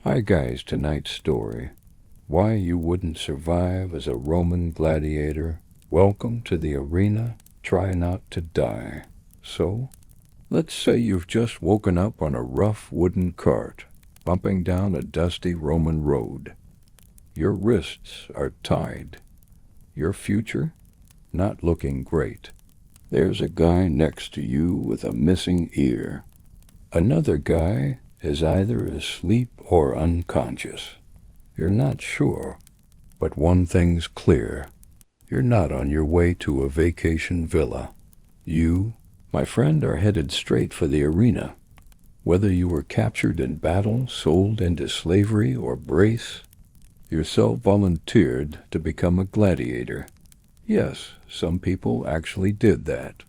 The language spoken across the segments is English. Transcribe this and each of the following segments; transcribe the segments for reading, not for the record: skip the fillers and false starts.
Hi guys, tonight's story. Why you wouldn't survive as a Roman gladiator. Welcome to the arena. Try not to die. So, let's say you've just woken up on a rough wooden cart, bumping down a dusty Roman road. Your wrists are tied. Your future? Not looking great. There's a guy next to you with a missing ear. Another guy is either asleep or unconscious. You're not sure, but one thing's clear. You're not on your way to a vacation villa. You, my friend, are headed straight for the arena. Whether you were captured in battle, sold into slavery, or brace, yourself volunteered to become a gladiator. Yes, some people actually did that.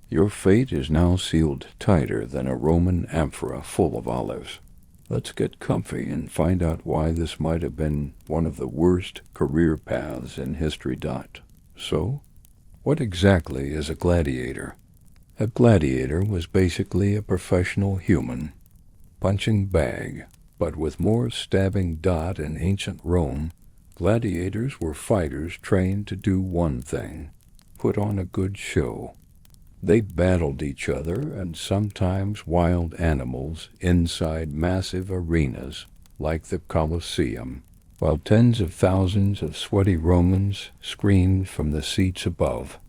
Your fate is now sealed tighter than a Roman amphora full of olives. Let's get comfy and find out why this might have been one of the worst career paths in history. So, what exactly is a gladiator? A gladiator was basically a professional human. Punching bag, but with more stabbing in ancient Rome, gladiators were fighters trained to do one thing: put on a good show. They battled each other and sometimes wild animals inside massive arenas like the Colosseum, while tens of thousands of sweaty Romans screamed from the seats above.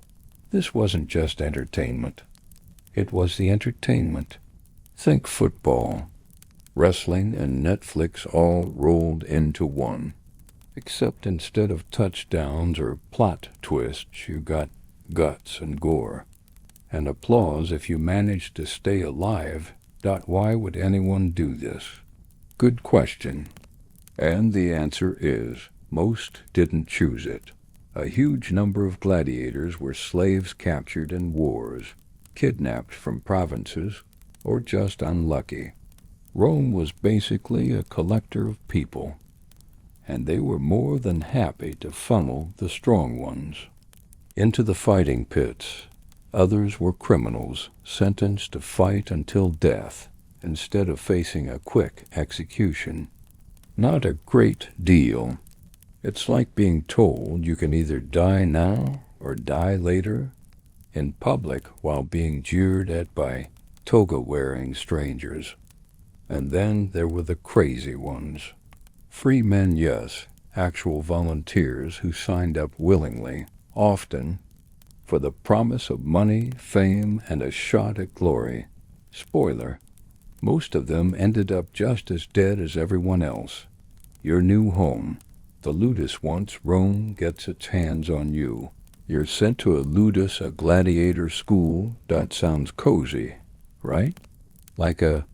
This wasn't just entertainment. It was the entertainment. Think football, wrestling, and Netflix all rolled into one. Except instead of touchdowns or plot twists, you got guts and gore. And applause if you managed to stay alive. Why would anyone do this? Good question. And the answer is, most didn't choose it. A huge number of gladiators were slaves captured in wars, kidnapped from provinces, or just unlucky. Rome was basically a collector of people, and they were more than happy to funnel the strong ones into the fighting pits. Others were criminals, sentenced to fight until death, instead of facing a quick execution. Not a great deal. It's like being told you can either die now or die later, in public while being jeered at by toga-wearing strangers. And then there were the crazy ones. Free men, yes, actual volunteers who signed up willingly, often for the promise of money, fame, and a shot at glory. Spoiler, most of them ended up just as dead as everyone else. Your new home, the ludus once Rome gets its hands on you. You're sent to a ludus, a gladiator school. That sounds cozy, right? Like a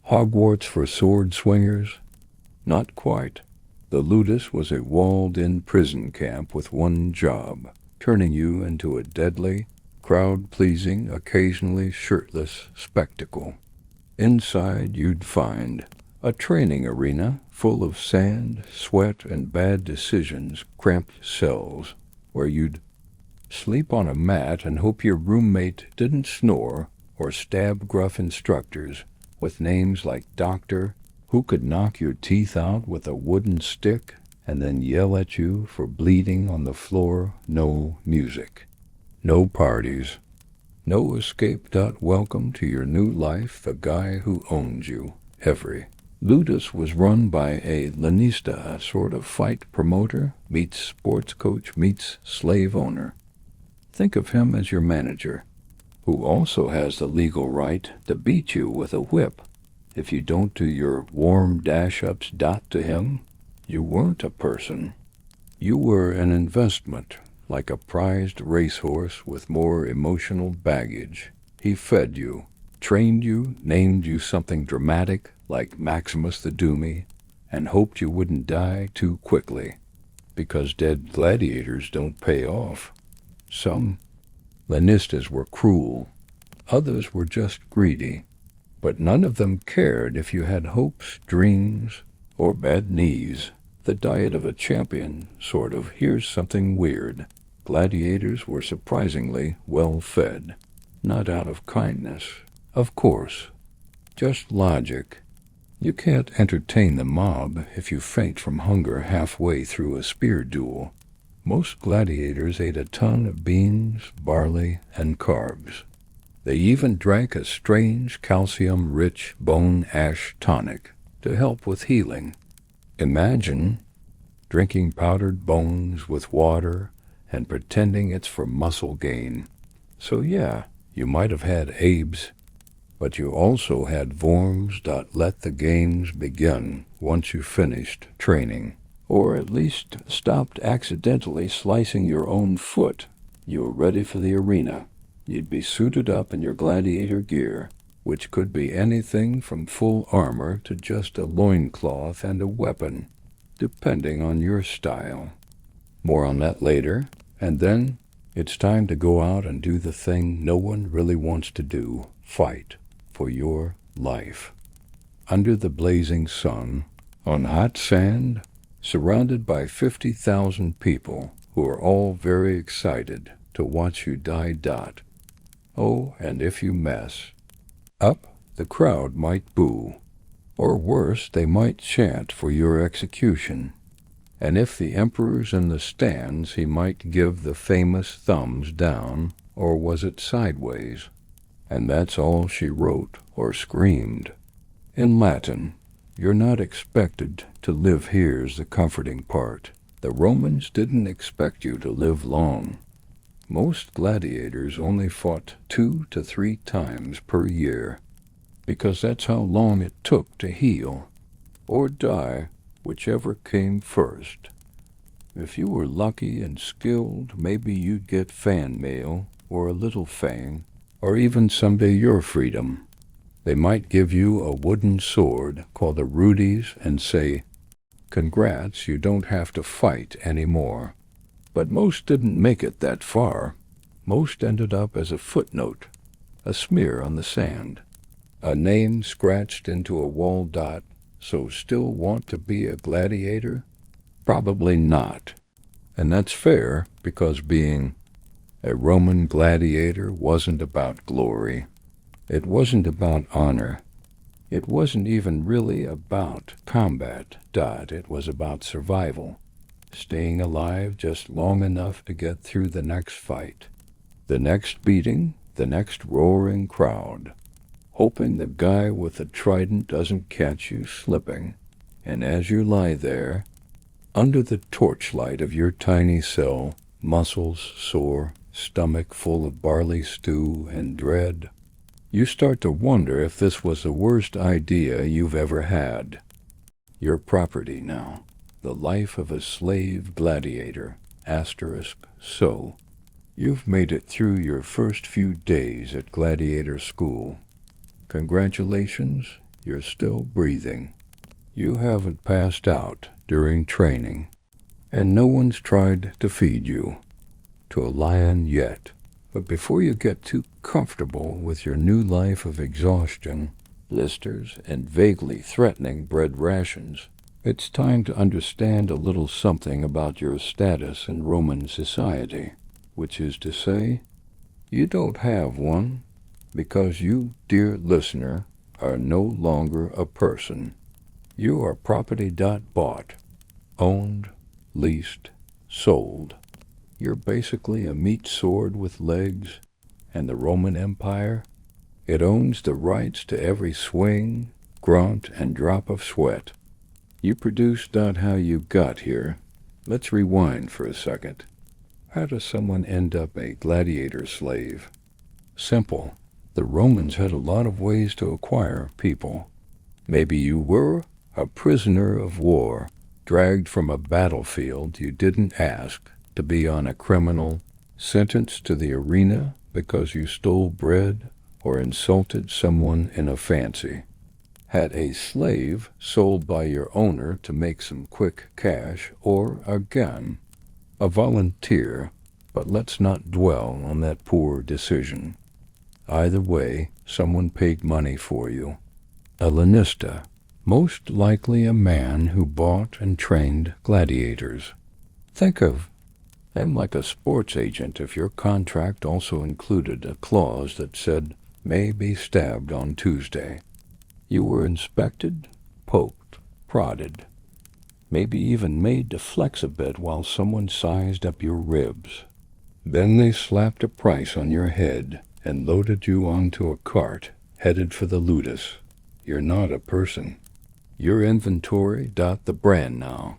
Hogwarts for sword swingers? Not quite. The ludus was a walled-in prison camp with one job: turning you into a deadly, crowd-pleasing, occasionally shirtless spectacle. Inside you'd find a training arena full of sand, sweat, and bad decisions, cramped cells where you'd sleep on a mat and hope your roommate didn't snore, or stab gruff instructors with names like Doctor, who could knock your teeth out with a wooden stick and then yell at you for bleeding on the floor. No music. No parties. No escape. Welcome to your new life, the guy who owns you. Every ludus was run by a lanista, a sort of fight promoter meets sports coach meets slave owner. Think of him as your manager, who also has the legal right to beat you with a whip if you don't do your warm dash-ups. To him, you weren't a person. You were an investment, like a prized racehorse with more emotional baggage. He fed you, trained you, named you something dramatic like Maximus the Doomy, and hoped you wouldn't die too quickly, because dead gladiators don't pay off. Some lanistas were cruel, others were just greedy, but none of them cared if you had hopes, dreams, or bad knees. The diet of a champion, sort of. Here's something weird. Gladiators were surprisingly well fed. Not out of kindness, of course. Just logic. You can't entertain the mob if you faint from hunger halfway through a spear duel. Most gladiators ate a ton of beans, barley, and carbs. They even drank a strange calcium-rich bone ash tonic to help with healing. Imagine drinking powdered bones with water and pretending it's for muscle gain. So yeah, you might have had Abes, but you also had worms that let the games begin once you finished training, or at least stopped accidentally slicing your own foot. You were ready for the arena. You'd be suited up in your gladiator gear, which could be anything from full armor to just a loincloth and a weapon, depending on your style. More on that later, and then it's time to go out and do the thing no one really wants to do, fight for your life. Under the blazing sun, on hot sand, surrounded by 50,000 people who are all very excited to watch you die. Oh, and if you mess up, the crowd might boo. Or worse, they might chant for your execution. And if the emperor's in the stands, he might give the famous thumbs down, or was it sideways? And that's all she wrote or screamed. In Latin, you're not expected to live. Here's the comforting part. The Romans didn't expect you to live long. Most gladiators only fought 2 to 3 times per year, because that's how long it took to heal or die, whichever came first. If you were lucky and skilled, maybe you'd get fan mail or a little fame, or even someday your freedom. They might give you a wooden sword called a rudis and say, "Congrats, you don't have to fight anymore." But most didn't make it that far. Most ended up as a footnote, a smear on the sand, a name scratched into a wall dot. So still want to be a gladiator? Probably not. And that's fair, because being a Roman gladiator wasn't about glory. It wasn't about honor. It wasn't even really about combat. It was about survival. Staying alive just long enough to get through the next fight, the next beating, the next roaring crowd, hoping the guy with the trident doesn't catch you slipping. And as you lie there, under the torchlight of your tiny cell, muscles sore, stomach full of barley stew and dread, you start to wonder if this was the worst idea you've ever had. Your property now. The life of a slave gladiator, so. You've made it through your first few days at gladiator school. Congratulations, you're still breathing. You haven't passed out during training, and no one's tried to feed you to a lion yet. But before you get too comfortable with your new life of exhaustion, blisters, and vaguely threatening bread rations, it's time to understand a little something about your status in Roman society, which is to say, you don't have one, because you, dear listener, are no longer a person. You are property. Bought, owned, leased, sold. You're basically a meat sword with legs, and the Roman Empire, it owns the rights to every swing, grunt, and drop of sweat. You produced how you got here. Let's rewind for a second. How does someone end up a gladiator slave? Simple. The Romans had a lot of ways to acquire people. Maybe you were a prisoner of war, dragged from a battlefield you didn't ask to be on a criminal, sentenced to the arena because you stole bread or insulted someone in a fancy. Had a slave sold by your owner to make some quick cash, or again, a volunteer, but let's not dwell on that poor decision. Either way, someone paid money for you. A lanista, most likely a man who bought and trained gladiators. Think of them like a sports agent if your contract also included a clause that said, "may be stabbed on Tuesday." You were inspected, poked, prodded, maybe even made to flex a bit while someone sized up your ribs. Then they slapped a price on your head and loaded you onto a cart headed for the ludus. You're not a person. Your inventory. The brand now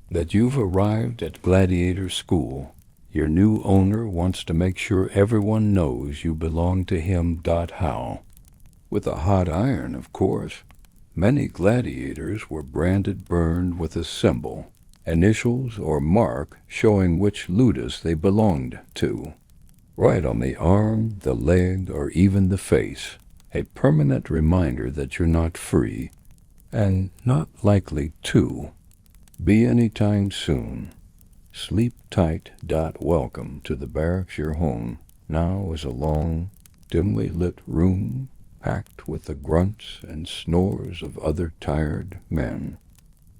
that you've arrived at Gladiator School. Your new owner wants to make sure everyone knows you belong to him. How? With a hot iron, of course. Many gladiators were burned with a symbol, initials or mark showing which ludus they belonged to. Right on the arm, the leg, or even the face. A permanent reminder that you're not free, and not likely to be anytime soon. Sleep tight. Welcome to the barracks. Your home now is a long, dimly lit room packed with the grunts and snores of other tired men.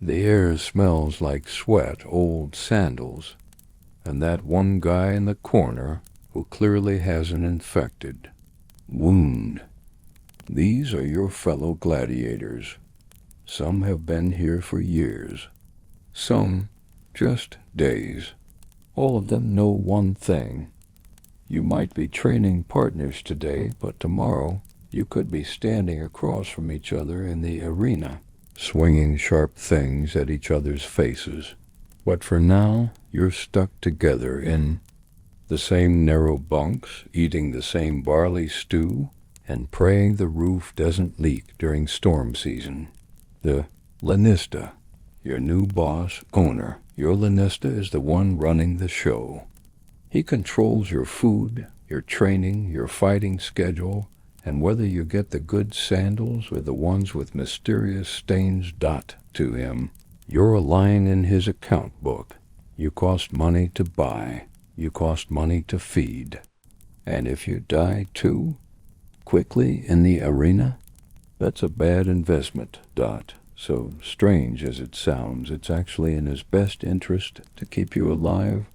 The air smells like sweat, old sandals, and that one guy in the corner who clearly has an infected wound. These are your fellow gladiators. Some have been here for years, some just days. All of them know one thing. You might be training partners today, but tomorrow you could be standing across from each other in the arena, swinging sharp things at each other's faces. But for now, you're stuck together in the same narrow bunks, eating the same barley stew, and praying the roof doesn't leak during storm season. The Lanista, your new boss, owner. Your Lanista is the one running the show. He controls your food, your training, your fighting schedule, and whether you get the good sandals or the ones with mysterious stains. To him, you're a line in his account book. You cost money to buy. You cost money to feed. And if you die too, quickly in the arena, that's a bad investment. So strange as it sounds, it's actually in his best interest to keep you alive,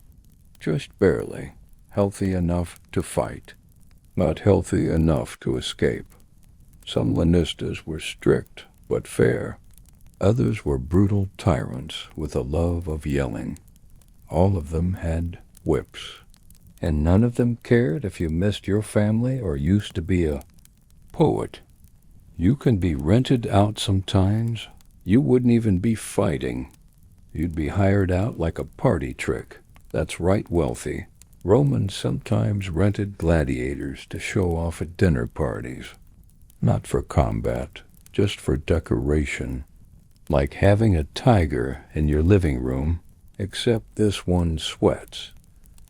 just barely, healthy enough to fight, not healthy enough to escape. Some Lanistas were strict but fair. Others were brutal tyrants with a love of yelling. All of them had whips, and none of them cared if you missed your family or used to be a poet. You can be rented out sometimes. You wouldn't even be fighting. You'd be hired out like a party trick. That's right, wealthy. Romans sometimes rented gladiators to show off at dinner parties. Not for combat, just for decoration. Like having a tiger in your living room, except this one sweats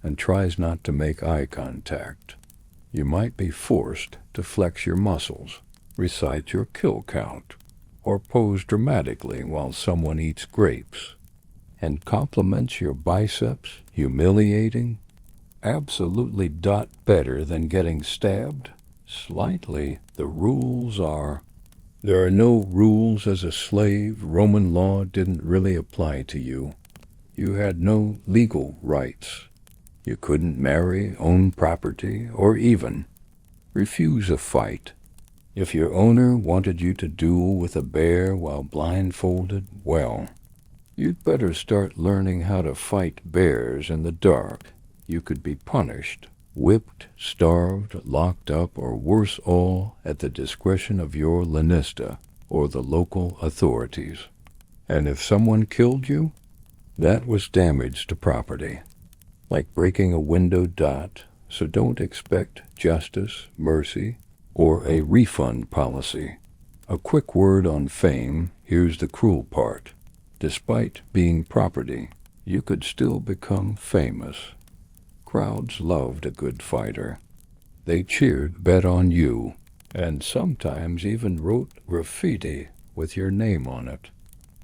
and tries not to make eye contact. You might be forced to flex your muscles, recite your kill count, or pose dramatically while someone eats grapes, and compliments your biceps, humiliating, absolutely better than getting stabbed. Slightly, the rules are, there are no rules as a slave. Roman law didn't really apply to you. You had no legal rights. You couldn't marry, own property, or even refuse a fight. If your owner wanted you to duel with a bear while blindfolded, well, you'd better start learning how to fight bears in the dark. You could be punished, whipped, starved, locked up, or worse all, at the discretion of your Lanista or the local authorities. And if someone killed you, that was damage to property, like breaking a window. So don't expect justice, mercy, or a refund policy. A quick word on fame. Here's the cruel part. Despite being property, you could still become famous. Crowds loved a good fighter. They cheered, bet on you, and sometimes even wrote graffiti with your name on it.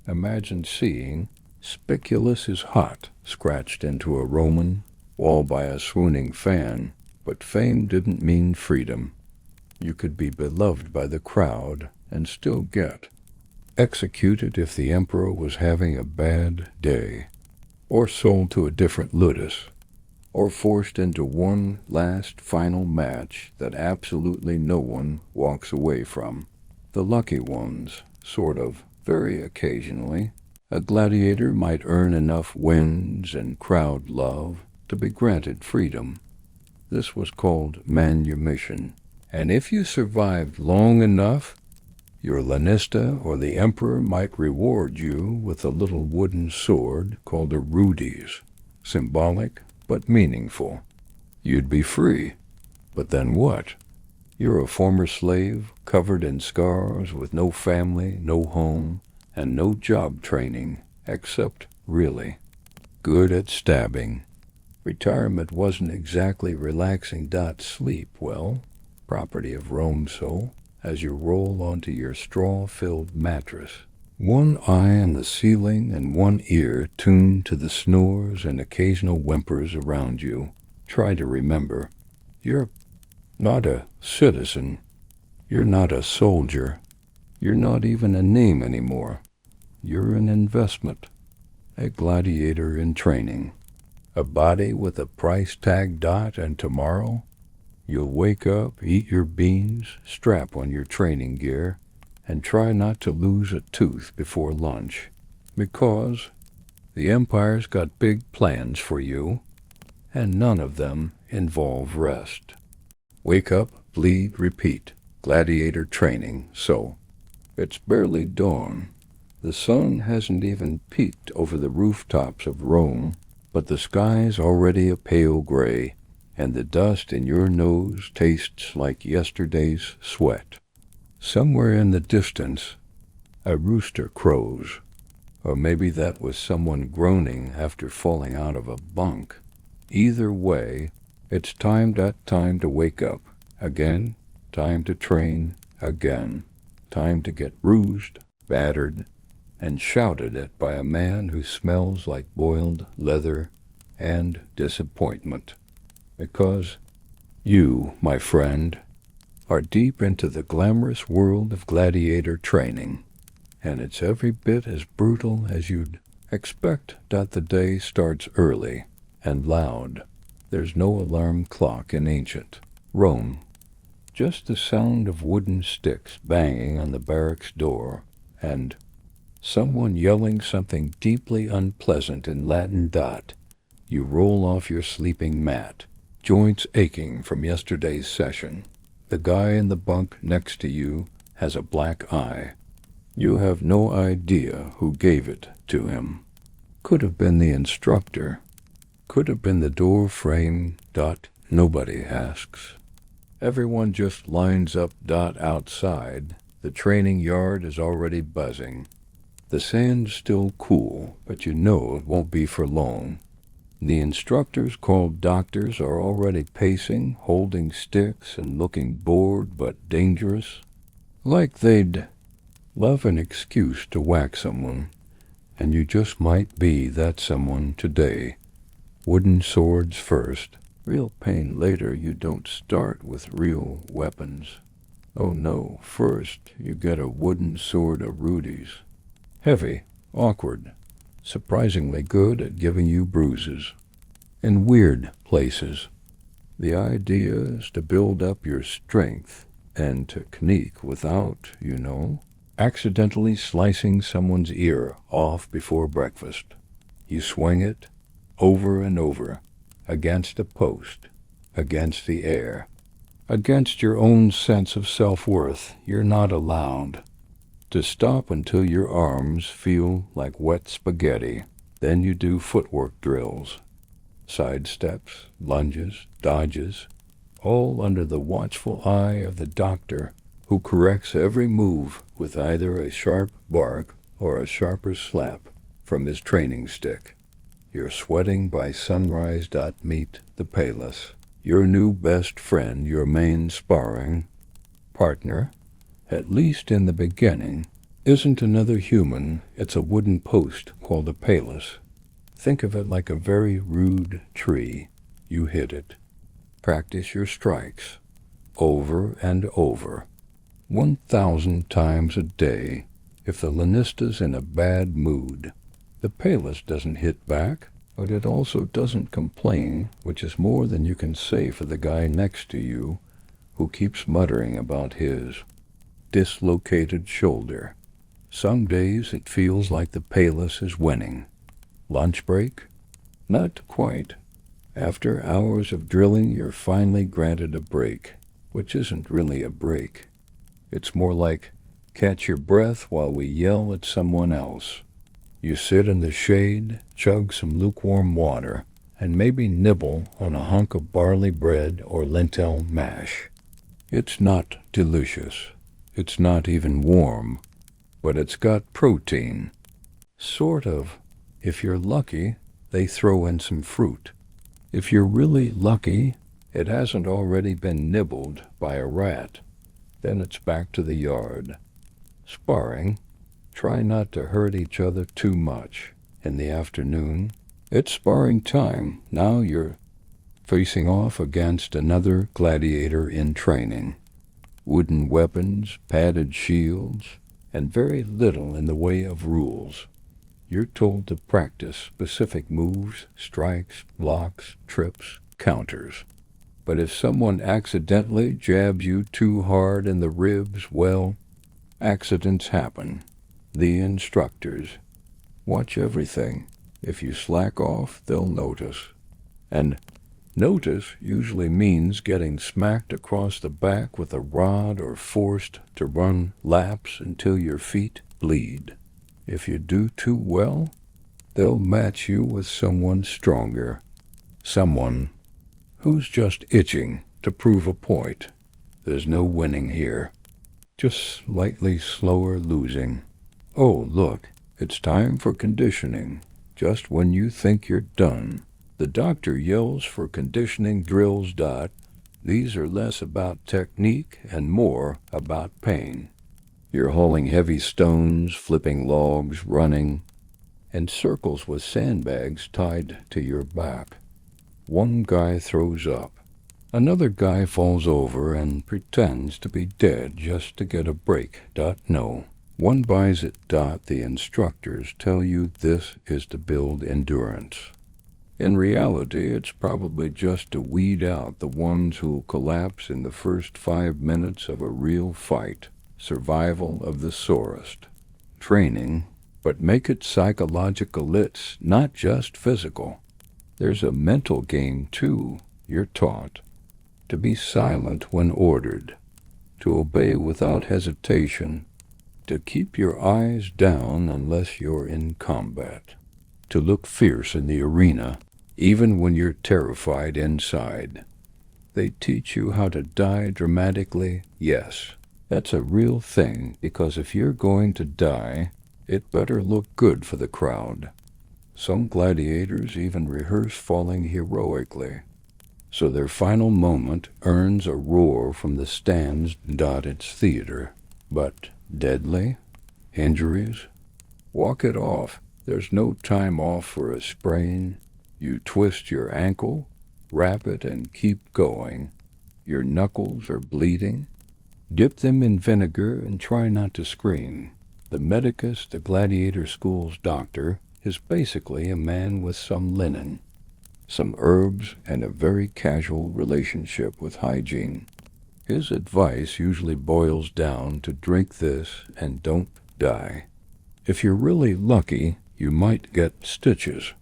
Imagine seeing "Spiculus is hot" scratched into a Roman wall by a swooning fan. But fame didn't mean freedom. You could be beloved by the crowd and still get executed if the emperor was having a bad day, or sold to a different ludus, or forced into one last final match that absolutely no one walks away from. The lucky ones, sort of. Very occasionally, a gladiator might earn enough wins and crowd love to be granted freedom. This was called manumission. And if you survived long enough, your lanista or the emperor might reward you with a little wooden sword called a rudis, symbolic but meaningful. You'd be free. But then what? You're a former slave, covered in scars, with no family, no home, and no job training, except, really, good at stabbing. Retirement wasn't exactly relaxing. Sleep, well, property of Rome, so, as you roll onto your straw-filled mattress, one eye on the ceiling and one ear tuned to the snores and occasional whimpers around you. Try to remember, you're not a citizen. You're not a soldier. You're not even a name anymore. You're an investment, a gladiator in training, a body with a price tag. And tomorrow, you'll wake up, eat your beans, strap on your training gear, and try not to lose a tooth before lunch, because the Empire's got big plans for you, and none of them involve rest. Wake up, bleed, repeat. Gladiator training. So, it's barely dawn. The sun hasn't even peeked over the rooftops of Rome, but the sky's already a pale gray, and the dust in your nose tastes like yesterday's sweat. Somewhere in the distance, a rooster crows, or maybe that was someone groaning after falling out of a bunk. Either way, it's time to wake up. Again, time to train. Again, time to get bruised, battered, and shouted at by a man who smells like boiled leather and disappointment. Because you, my friend, are deep into the glamorous world of gladiator training, and it's every bit as brutal as you'd expect. The day starts early and loud. There's no alarm clock in ancient Rome, just the sound of wooden sticks banging on the barracks door, and someone yelling something deeply unpleasant in Latin. You roll off your sleeping mat, joints aching from yesterday's session. The guy in the bunk next to you has a black eye. You have no idea who gave it to him. Could have been the instructor. Could have been the door frame. Nobody asks. Everyone just lines up. Outside, the training yard is already buzzing. The sand's still cool, but you know it won't be for long. The instructors, called doctors, are already pacing, holding sticks and looking bored but dangerous, like they'd love an excuse to whack someone, and you just might be that someone today. Wooden swords first. Real pain later. You don't start with real weapons. Oh no, first you get a wooden sword of Rudy's. Heavy, awkward, surprisingly good at giving you bruises. In weird places. The idea is to build up your strength and technique without, accidentally slicing someone's ear off before breakfast. You swing it over and over, against a post, against the air, against your own sense of self-worth. You're not allowed to stop until your arms feel like wet spaghetti. Then you do footwork drills, side steps, lunges, dodges, all under the watchful eye of the doctor, who corrects every move with either a sharp bark or a sharper slap from his training stick. You're sweating by sunrise. Meet the Palus, your new best friend, your main sparring partner, at least in the beginning, isn't another human. It's a wooden post called a Palus. Think of it like a very rude tree. You hit it. Practice your strikes over and over, 1,000 times a day. If the lanista's in a bad mood, the Palus doesn't hit back, but it also doesn't complain, which is more than you can say for the guy next to you who keeps muttering about his dislocated shoulder. Some days it feels like the Palus is winning. Lunch break? Not quite. After hours of drilling, you're finally granted a break, which isn't really a break. It's more like catch your breath while we yell at someone else. You sit in the shade, chug some lukewarm water, and maybe nibble on a hunk of barley bread or lentil mash. It's not delicious. It's not even warm, but it's got protein. Sort of. If you're lucky, they throw in some fruit. If you're really lucky, it hasn't already been nibbled by a rat. Then it's back to the yard. Sparring. Try not to hurt each other too much. In the afternoon, it's sparring time. Now you're facing off against another gladiator in training. Wooden weapons, padded shields, and very little in the way of rules. You're told to practice specific moves, strikes, blocks, trips, counters. But if someone accidentally jabs you too hard in the ribs, well, accidents happen. The instructors watch everything. If you slack off, they'll notice. And notice usually means getting smacked across the back with a rod or forced to run laps until your feet bleed. If you do too well, they'll match you with someone stronger. Someone who's just itching to prove a point. There's no winning here. Just slightly slower losing. Oh, look, it's time for conditioning. Just when you think you're done, the doctor yells for conditioning drills. These are less about technique and more about pain. You're hauling heavy stones, flipping logs, running, and circles with sandbags tied to your back. One guy throws up. Another guy falls over and pretends to be dead just to get a break. No. One buys it. The instructors tell you this is to build endurance. In reality, it's probably just to weed out the ones who'll collapse in the first 5 minutes of a real fight. Survival of the sorest. Training, but make it psychological. It's not just physical. There's a mental game, too. You're taught to be silent when ordered, to obey without hesitation, to keep your eyes down unless you're in combat, to look fierce in the arena, even when you're terrified inside. They teach you how to die dramatically. Yes, that's a real thing, because if you're going to die, it better look good for the crowd. Some gladiators even rehearse falling heroically, so their final moment earns a roar from the stands. It's theater, but deadly? Injuries? Walk it off. There's no time off for a sprain. You twist your ankle, wrap it, and keep going. Your knuckles are bleeding. Dip them in vinegar and try not to scream. The medicus, the gladiator school's doctor, is basically a man with some linen, some herbs, and a very casual relationship with hygiene. His advice usually boils down to drink this and don't die. If you're really lucky, you might get stitches.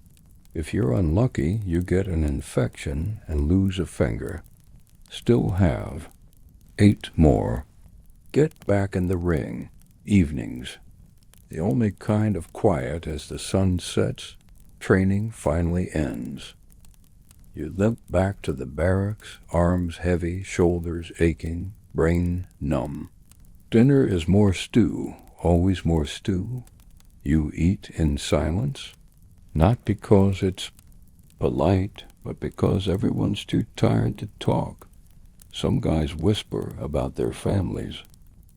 If you're unlucky, you get an infection and lose a finger. Still have 8 more. Get back in the ring. Evenings. The only kind of quiet as the sun sets. Training finally ends. You limp back to the barracks, arms heavy, shoulders aching, brain numb. Dinner is more stew, always more stew. You eat in silence, not because it's polite, but because everyone's too tired to talk. Some guys whisper about their families.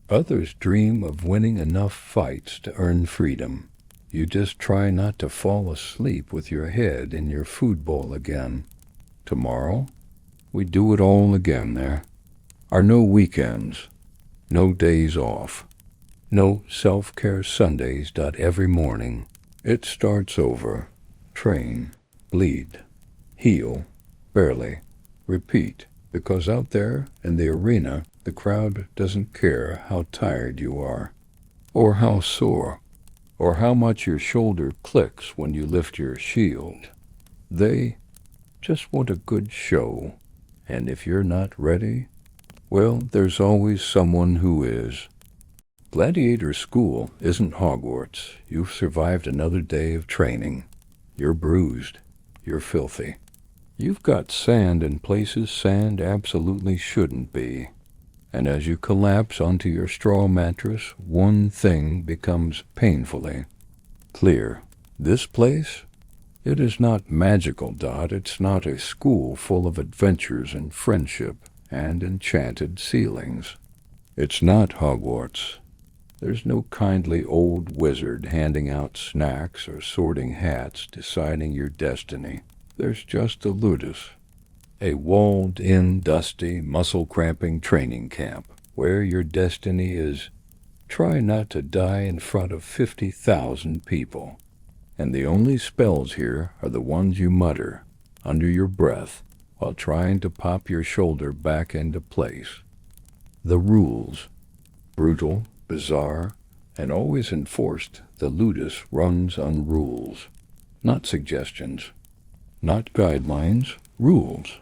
Others dream of winning enough fights to earn freedom. You just try not to fall asleep with your head in your food bowl again. Tomorrow, we do it all again. There are no weekends, no days off, no self-care Sundays. Every morning, it starts over. Train, bleed, heal, barely, repeat, because out there in the arena, the crowd doesn't care how tired you are. or how sore, or how much your shoulder clicks when you lift your shield. They just want a good show, and if you're not ready, well, there's always someone who is. Gladiator School isn't Hogwarts. You've survived another day of training. You're bruised. You're filthy. You've got sand in places sand absolutely shouldn't be. And as you collapse onto your straw mattress, one thing becomes painfully clear. This place? It is not magical, Dot. It's not a school full of adventures and friendship and enchanted ceilings. It's not Hogwarts. There's no kindly old wizard handing out snacks or sorting hats deciding your destiny. There's just the Ludus, a walled-in, dusty, muscle-cramping training camp where your destiny is try not to die in front of 50,000 people. And the only spells here are the ones you mutter under your breath while trying to pop your shoulder back into place. The rules, brutal, bizarre, and always enforced, the Ludus runs on rules, not suggestions, not guidelines, rules.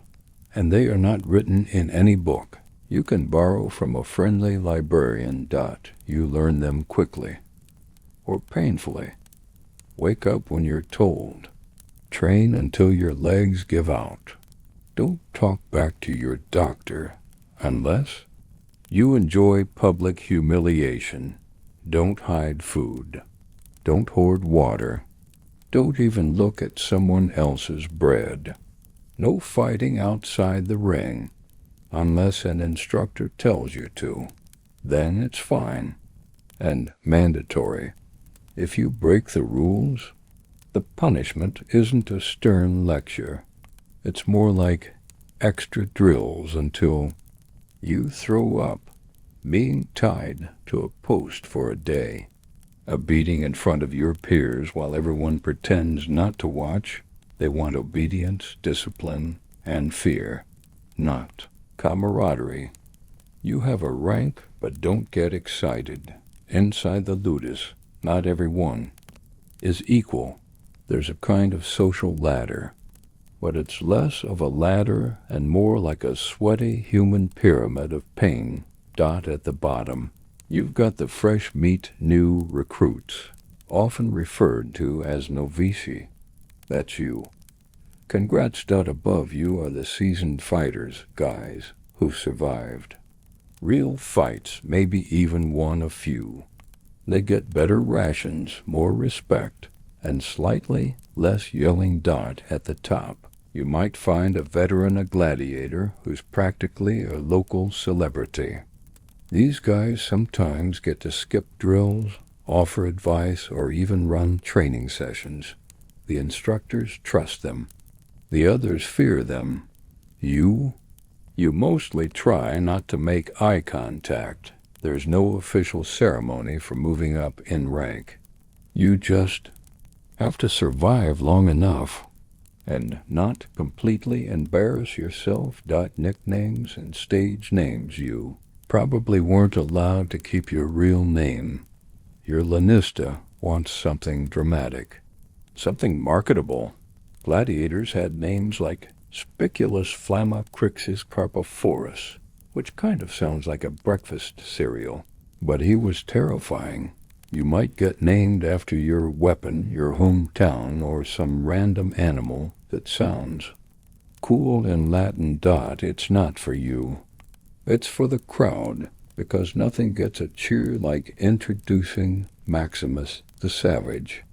And they are not written in any book. You can borrow from a friendly librarian. You learn them quickly, or painfully. Wake up when you're told. Train until your legs give out. Don't talk back to your doctor unless you enjoy public humiliation. Don't hide food. Don't hoard water. Don't even look at someone else's bread. No fighting outside the ring, unless an instructor tells you to. Then it's fine and mandatory. If you break the rules, the punishment isn't a stern lecture. It's more like extra drills until you throw up, being tied to a post for a day, a beating in front of your peers while everyone pretends not to watch. They want obedience, discipline, and fear, not camaraderie. You have a rank, but don't get excited. Inside the Ludus, not everyone is equal. There's a kind of social ladder, but it's less of a ladder and more like a sweaty human pyramid of pain. At the bottom, you've got the fresh meat new recruits, often referred to as novici. That's you. Congrats. Above you are the seasoned fighters, guys, who've survived. Real fights, maybe even won a few. They get better rations, more respect, and slightly less yelling. At the top, you might find a veteran, a gladiator, who's practically a local celebrity. These guys sometimes get to skip drills, offer advice, or even run training sessions. The instructors trust them. The others fear them. You mostly try not to make eye contact. There's no official ceremony for moving up in rank. You just have to survive long enough and not completely embarrass yourself. Nicknames and stage names. You probably weren't allowed to keep your real name. Your Lanista wants something dramatic, something marketable. Gladiators had names like Spiculus Flamma Crixus Carpophorus, which kind of sounds like a breakfast cereal, but he was terrifying. You might get named after your weapon, your hometown, or some random animal that sounds cool in Latin. It's not for you. It's for the crowd, because nothing gets a cheer like introducing Maximus the Savage,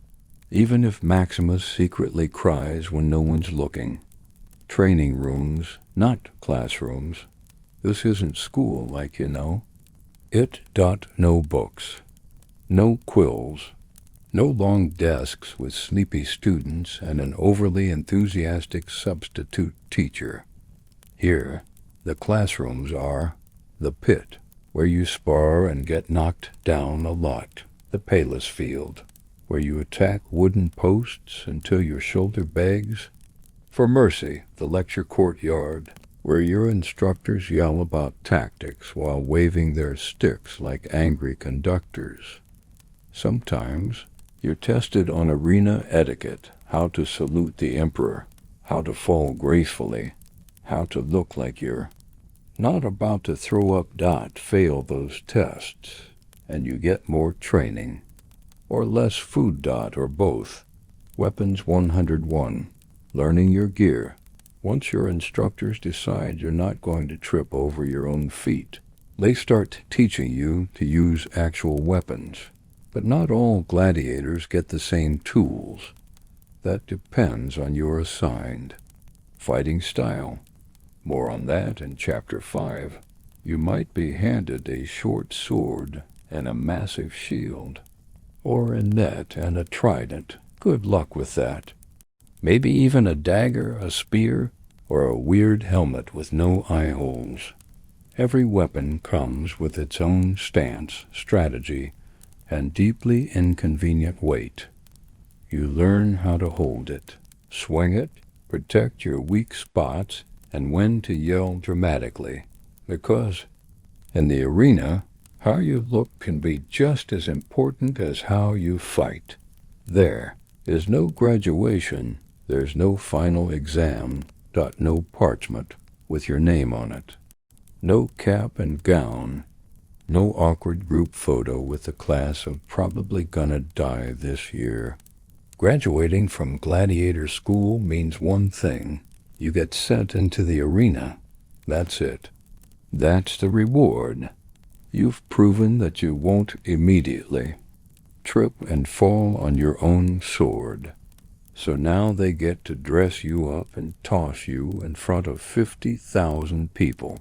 even if Maximus secretly cries when no one's looking. Training rooms, not classrooms. This isn't school, like you know. No books, no quills, no long desks with sleepy students and an overly enthusiastic substitute teacher. Here, the classrooms are the pit, where you spar and get knocked down a lot, the Palis field, where you attack wooden posts until your shoulder begs for mercy, the lecture courtyard, where your instructors yell about tactics while waving their sticks like angry conductors, Sometimes you're tested on arena etiquette, how to salute the emperor, how to fall gracefully, how to look like you're not about to throw up. Fail those tests, and you get more training, or less food. Or both. Weapons 101. Learning your gear. Once your instructors decide you're not going to trip over your own feet, they start teaching you to use actual weapons. But not all gladiators get the same tools. That depends on your assigned fighting style. More on that in Chapter 5. You might be handed a short sword and a massive shield, or a net and a trident. Good luck with that. Maybe even a dagger, a spear, or a weird helmet with no eye holes. Every weapon comes with its own stance, strategy, and deeply inconvenient weight. You learn how to hold it, swing it, protect your weak spots, and when to yell dramatically. Because in the arena, how you look can be just as important as how you fight. There is no graduation, there's no final exam, no parchment with your name on it, no cap and gown, no awkward group photo with the class of probably gonna die this year. Graduating from gladiator school means one thing. You get sent into the arena. That's it. That's the reward. You've proven that you won't immediately trip and fall on your own sword. So now they get to dress you up and toss you in front of 50,000 people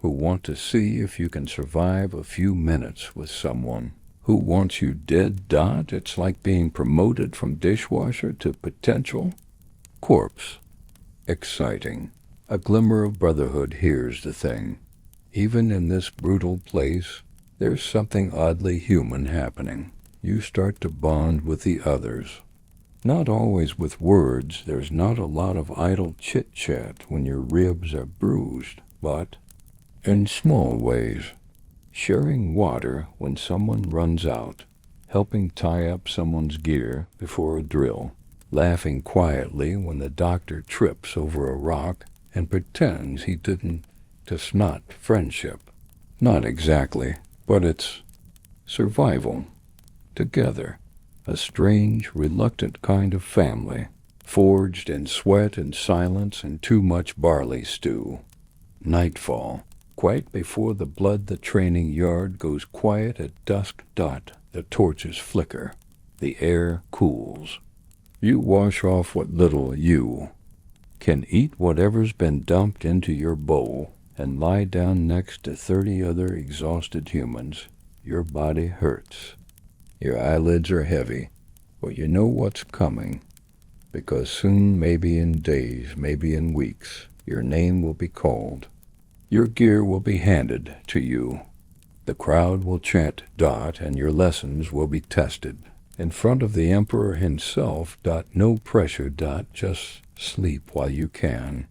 who want to see if you can survive a few minutes with someone who wants you dead. It's like being promoted from dishwasher to potential corpse. Exciting. A glimmer of brotherhood. Here's the thing. Even in this brutal place, there's something oddly human happening. You start to bond with the others. Not always with words. There's not a lot of idle chit-chat when your ribs are bruised, but in small ways. Sharing water when someone runs out, helping tie up someone's gear before a drill, laughing quietly when the doctor trips over a rock and pretends he didn't. Just not friendship. Not exactly, but it's survival. Together. A strange, reluctant kind of family, forged in sweat and silence and too much barley stew. Nightfall. Quite before the training yard goes quiet at dusk. The torches flicker. The air cools. You wash off what little you can eat whatever's been dumped into your bowl and lie down next to 30 other exhausted humans. Your body hurts. Your eyelids are heavy, but you know what's coming, because soon, maybe in days, maybe in weeks, your name will be called. Your gear will be handed to you. The crowd will chant. And your lessons will be tested. In front of the emperor himself. No pressure. Just sleep while you can.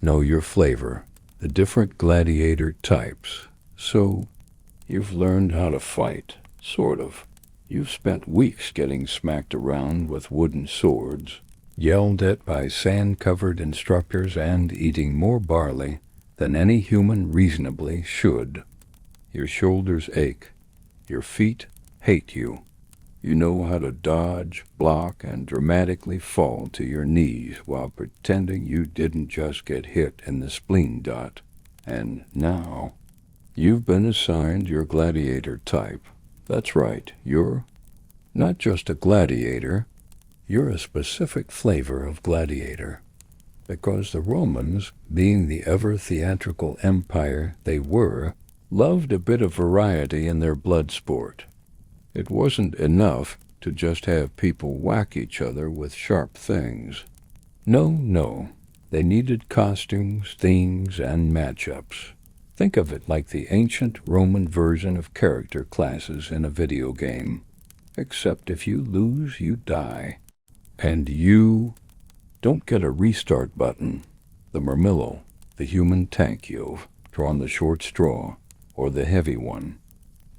Know your flavor, the different gladiator types. So, you've learned how to fight, sort of. You've spent weeks getting smacked around with wooden swords, yelled at by sand-covered instructors, and eating more barley than any human reasonably should. Your shoulders ache. Your feet hate you. You know how to dodge, block, and dramatically fall to your knees while pretending you didn't just get hit in the spleen. And now, you've been assigned your gladiator type. That's right, you're not just a gladiator, you're a specific flavor of gladiator. Because the Romans, being the ever-theatrical empire they were, loved a bit of variety in their blood sport. It wasn't enough to just have people whack each other with sharp things. No, they needed costumes, themes, and matchups. Think of it like the ancient Roman version of character classes in a video game. Except if you lose, you die. And you don't get a restart button. The Murmillo, the human tank you've drawn the short straw, or the heavy one.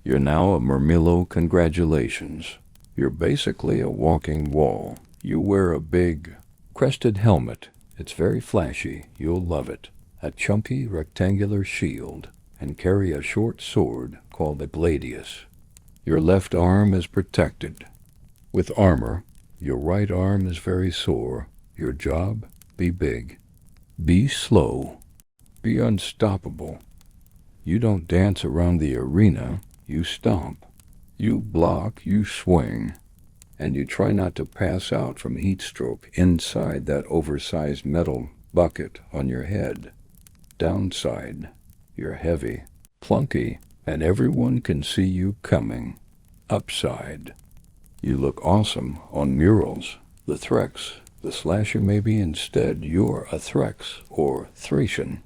You're now a Murmillo. Congratulations. You're basically a walking wall. You wear a big, crested helmet. It's very flashy. You'll love it. A chunky rectangular shield, and carry a short sword called a gladiator. Your left arm is protected with armor. Your right arm is very sore. Your job? Be big. Be slow. Be unstoppable. You don't dance around the arena. You stomp. You block. You swing. And you try not to pass out from heat stroke inside that oversized metal bucket on your head. Downside, you're heavy, plunky, and everyone can see you coming. Upside, you look awesome on murals. The Threx, the slasher maybe instead. You're a Threx or Thracian.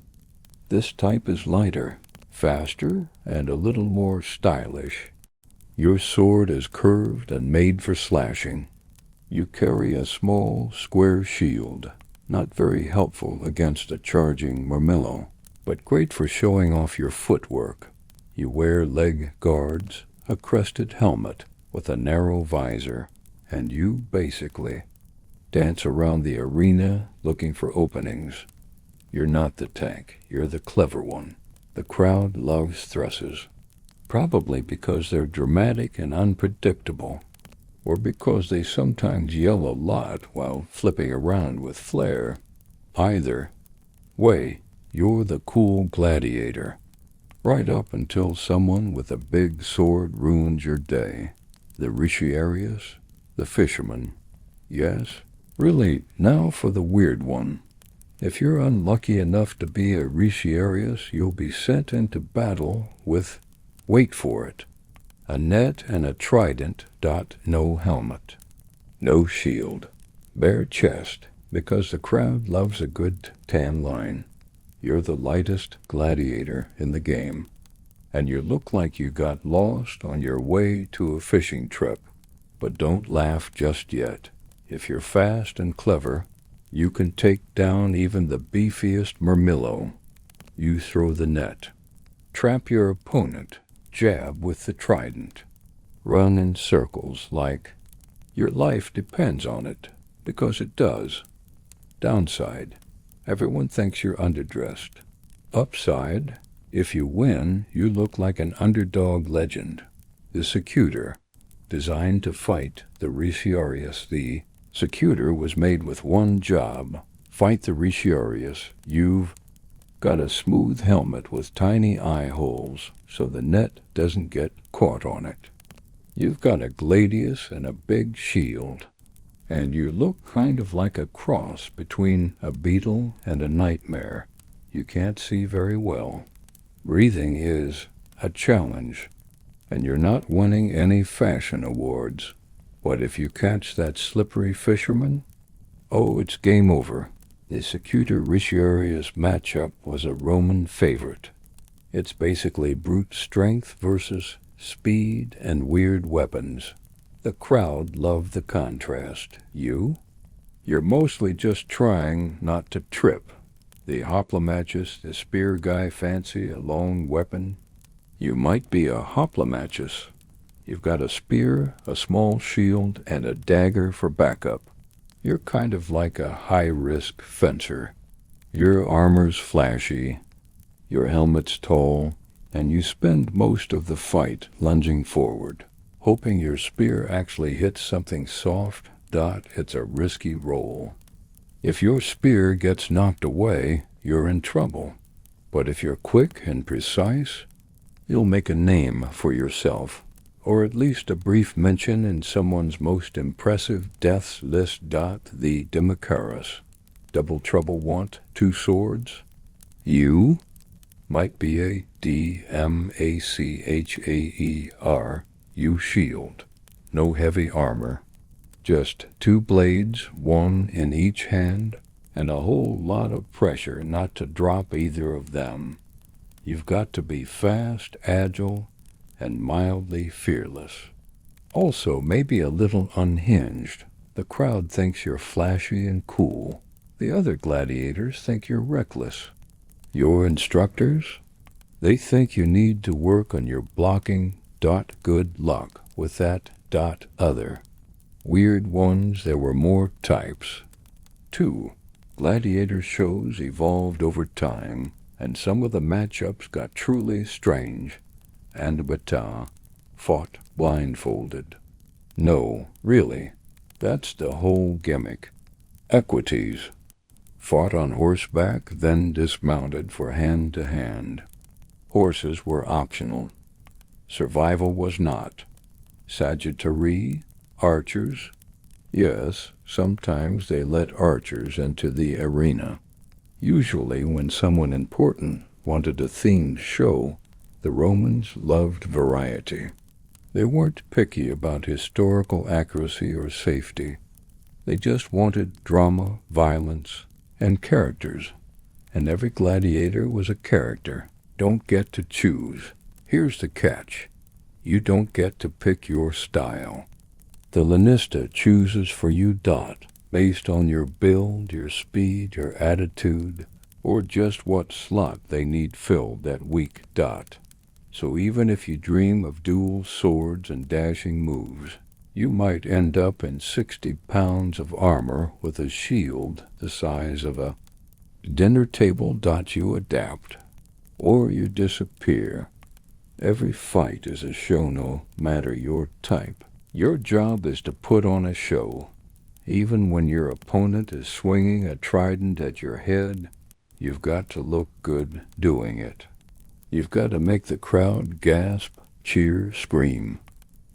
This type is lighter, faster, and a little more stylish. Your sword is curved and made for slashing. You carry a small, square shield, not very helpful against a charging Murmillo, but great for showing off your footwork. You wear leg guards, a crested helmet with a narrow visor, and you basically dance around the arena looking for openings. You're not the tank, you're the clever one. The crowd loves Thresses. Probably because they're dramatic and unpredictable, or because they sometimes yell a lot while flipping around with flair. Either way, you're the cool gladiator, right up until someone with a big sword ruins your day. The Retiarius, the fisherman. Yes, really, now for the weird one. If you're unlucky enough to be a Retiarius, you'll be sent into battle with, wait for it, a net and a trident. No helmet, no shield, bare chest, because the crowd loves a good tan line. You're the lightest gladiator in the game, and you look like you got lost on your way to a fishing trip. But don't laugh just yet. If you're fast and clever, you can take down even the beefiest Murmillo. You throw the net, trap your opponent, jab with the trident, run in circles like your life depends on it, because it does. Downside, everyone thinks you're underdressed. Upside, if you win, you look like an underdog legend. The Secutor, designed to fight the Retiarius. The Secutor was made with one job: fight the Retiarius. You've got a smooth helmet with tiny eye holes, so the net doesn't get caught on it. You've got a gladius and a big shield, and you look kind of like a cross between a beetle and a nightmare. You can't see very well. Breathing is a challenge, and you're not winning any fashion awards. What if you catch that slippery fisherman? Oh, it's game over. The Secutor Retiarius matchup was a Roman favorite. It's basically brute strength versus speed and weird weapons. The crowd loved the contrast. You're mostly just trying not to trip. The Hoplomachus, the spear guy, fancy a long weapon. You might be a Hoplomachus. You've got a spear, a small shield, and a dagger for backup. You're kind of like a high-risk fencer. Your armor's flashy, your helmet's tall, and you spend most of the fight lunging forward, hoping your spear actually hits something soft. It's a risky roll. If your spear gets knocked away, you're in trouble. But if you're quick and precise, you'll make a name for yourself, or at least a brief mention in someone's most impressive deaths list. The Demacharis. Double trouble want two swords? You might be a Dmachaer. You shield. No heavy armor. Just two blades, one in each hand, and a whole lot of pressure not to drop either of them. You've got to be fast, agile, and mildly fearless. Also, maybe a little unhinged. The crowd thinks you're flashy and cool. The other gladiators think you're reckless. Your instructors? They think you need to work on your blocking, Good luck with that. Other weird ones. There were more types. 2. Gladiator shows evolved over time, and some of the matchups got truly strange. And Bata fought blindfolded. No, really, that's the whole gimmick. Equities fought on horseback, then dismounted for hand-to-hand. Horses were optional. Survival was not. Sagittary, archers. Yes, sometimes they let archers into the arena. Usually when someone important wanted a themed show, the Romans loved variety. They weren't picky about historical accuracy or safety. They just wanted drama, violence, and characters. And every gladiator was a character. Don't get to choose. Here's the catch. You don't get to pick your style. The Lanista chooses for you. Based on your build, your speed, your attitude, or just what slot they need filled that week. So even if you dream of dual swords and dashing moves, you might end up in 60 pounds of armor with a shield the size of a dinner table. You adapt, or you disappear. Every fight is a show, no matter your type. Your job is to put on a show. Even when your opponent is swinging a trident at your head, you've got to look good doing it. You've got to make the crowd gasp, cheer, scream.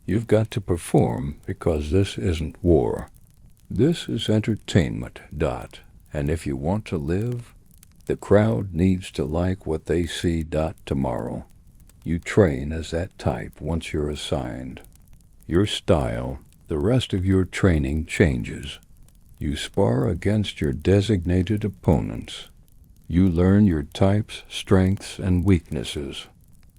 You've got to perform, because this isn't war. This is entertainment. And if you want to live, the crowd needs to like what they see. Tomorrow. You train as that type once you're assigned. Your style, the rest of your training changes. You spar against your designated opponents. You learn your type's strengths and weaknesses.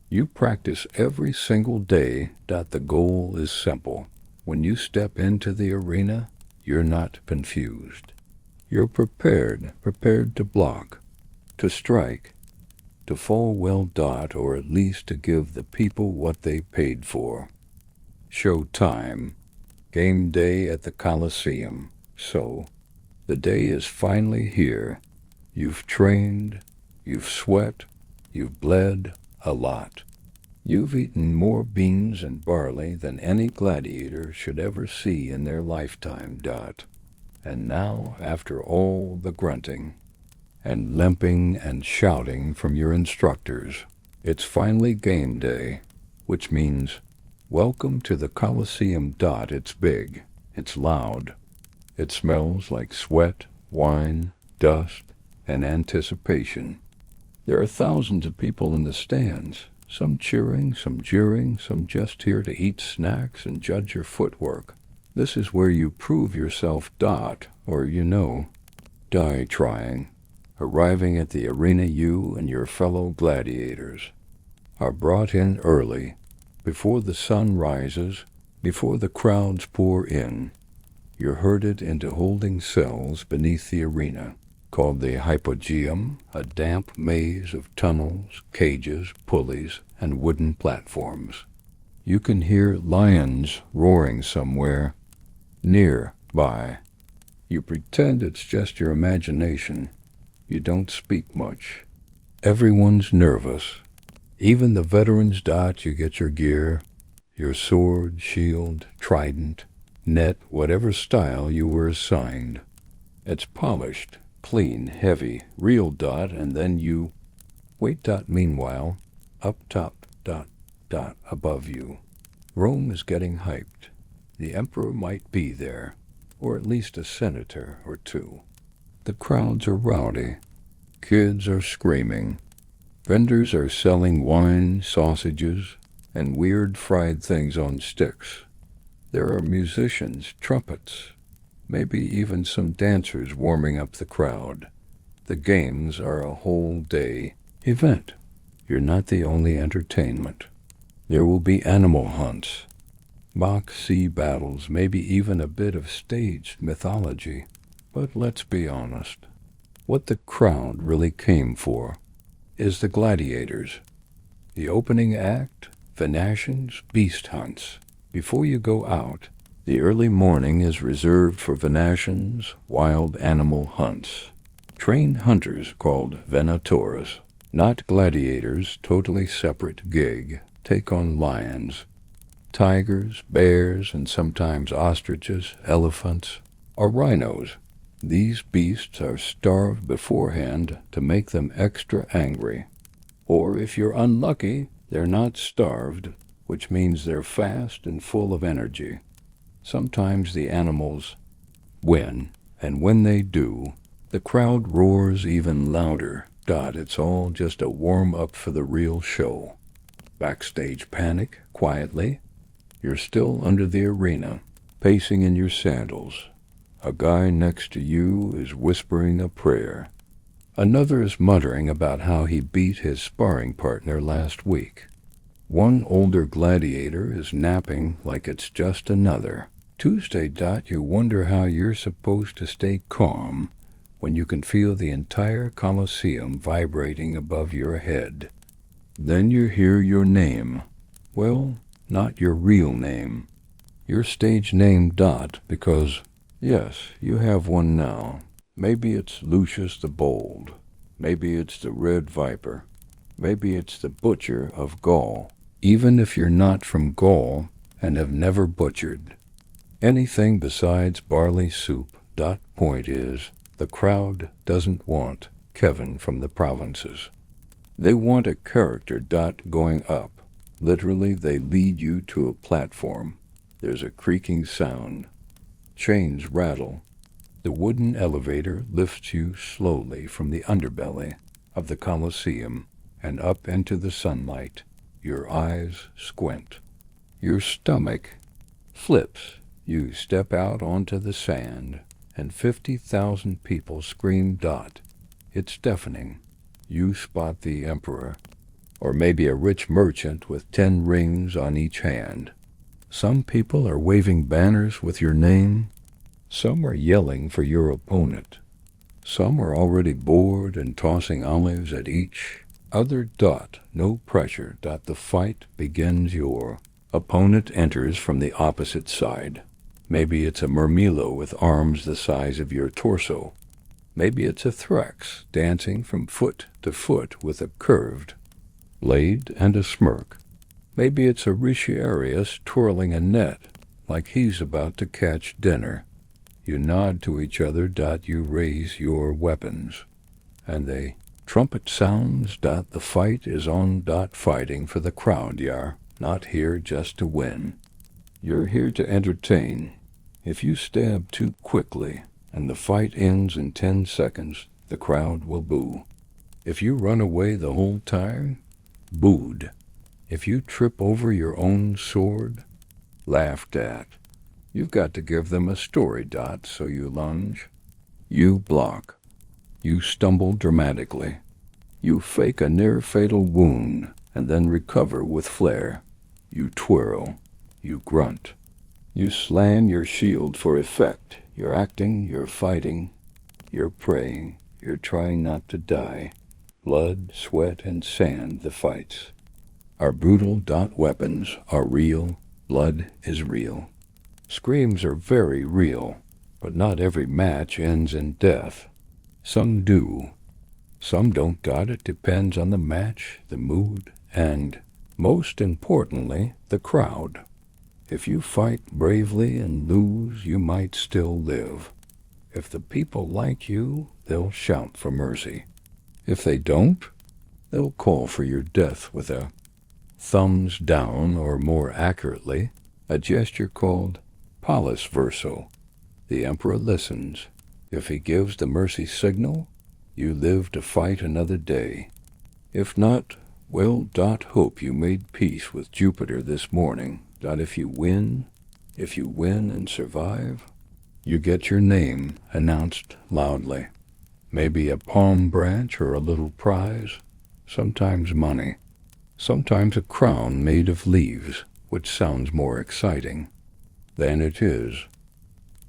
You practice every single day. The goal is simple. When you step into the arena, you're not confused. You're prepared to block, to strike, to fall well. Or at least to give the people what they paid for. Show time. Game day at the Colosseum. So, the day is finally here. You've trained, you've sweat, you've bled a lot. You've eaten more beans and barley than any gladiator should ever see in their lifetime. And now, after all the grunting and limping and shouting from your instructors, it's finally game day, which means welcome to the Colosseum. It's big, it's loud, it smells like sweat, wine, dust, and anticipation. There are thousands of people in the stands, some cheering, some jeering, some just here to eat snacks and judge your footwork. This is where you prove yourself. Or die trying. Arriving at the arena, you and your fellow gladiators are brought in early, before the sun rises, before the crowds pour in. You're herded into holding cells beneath the arena, called the hypogeum, a damp maze of tunnels, cages, pulleys, and wooden platforms. You can hear lions roaring somewhere nearby. You pretend it's just your imagination. You don't speak much. Everyone's nervous. Even the veterans. You get your gear, your sword, shield, trident, net, whatever style you were assigned. It's polished, clean, heavy, real. And then you wait. Meanwhile, up top. Above you, Rome is getting hyped. The emperor might be there, or at least a senator or two. The crowds are rowdy. Kids are screaming. Vendors are selling wine, sausages, and weird fried things on sticks. There are musicians, trumpets, maybe even some dancers warming up the crowd. The games are a whole-day event. You're not the only entertainment. There will be animal hunts, mock sea battles, maybe even a bit of staged mythology. But let's be honest. What the crowd really came for is the gladiators. The opening act, Venetian's Beast Hunts. Before you go out, the early morning is reserved for Venetian's wild animal hunts. Trained hunters called venatores, not gladiators, totally separate gig, take on lions, tigers, bears, and sometimes ostriches, elephants, or rhinos. These beasts are starved beforehand to make them extra angry. Or if you're unlucky, they're not starved, which means they're fast and full of energy. Sometimes the animals win, and when they do, the crowd roars even louder. It's all just a warm-up for the real show. Backstage panic, quietly. You're still under the arena, pacing in your sandals. A guy next to you is whispering a prayer. Another is muttering about how he beat his sparring partner last week. One older gladiator is napping like it's just another Tuesday. You wonder how you're supposed to stay calm when you can feel the entire Colosseum vibrating above your head. Then you hear your name. Well, not your real name. Your stage name, because, yes, you have one now. Maybe it's Lucius the Bold. Maybe it's the Red Viper. Maybe it's the Butcher of Gaul. Even if you're not from Gaul and have never butchered anything besides barley soup. Point is, the crowd doesn't want Kevin from the provinces. They want a character. Going up. Literally, they lead you to a platform. There's a creaking sound. Chains rattle. The wooden elevator lifts you slowly from the underbelly of the Colosseum and up into the sunlight. Your eyes squint. Your stomach flips. You step out onto the sand, and 50,000 people scream. It's deafening. You spot the emperor, or maybe a rich merchant with 10 rings on each hand. Some people are waving banners with your name. Some are yelling for your opponent. Some are already bored and tossing olives at each other. No pressure. The fight begins. Your opponent enters from the opposite side. Maybe it's a Murmillo with arms the size of your torso. Maybe it's a Threx dancing from foot to foot with a curved blade and a smirk. Maybe it's a Ricciarius twirling a net like he's about to catch dinner. You nod to each other. You raise your weapons, and the trumpet sounds. The fight is on. Fighting for the crowd. You're not here just to win. You're here to entertain. If you stab too quickly and the fight ends in 10 seconds, the crowd will boo. If you run away the whole time, booed. If you trip over your own sword, laughed at. You've got to give them a story. So you lunge. You block. You stumble dramatically. You fake a near-fatal wound and then recover with flair. You twirl. You grunt. You slam your shield for effect. You're acting, you're fighting, you're praying, you're trying not to die. Blood, sweat, and sand, the fights are brutal. Weapons are real. Blood is real. Screams are very real, but not every match ends in death. Some do. Some don't. It depends on the match, the mood, and, most importantly, the crowd. If you fight bravely and lose, you might still live. If the people like you, they'll shout for mercy. If they don't, they'll call for your death with a thumbs down, or more accurately, a gesture called Palus Verso. The emperor listens. If he gives the mercy signal, you live to fight another day. If not, well, hope you made peace with Jupiter this morning. If you win and survive, you get your name announced loudly. Maybe a palm branch or a little prize, sometimes money, sometimes a crown made of leaves, which sounds more exciting than it is.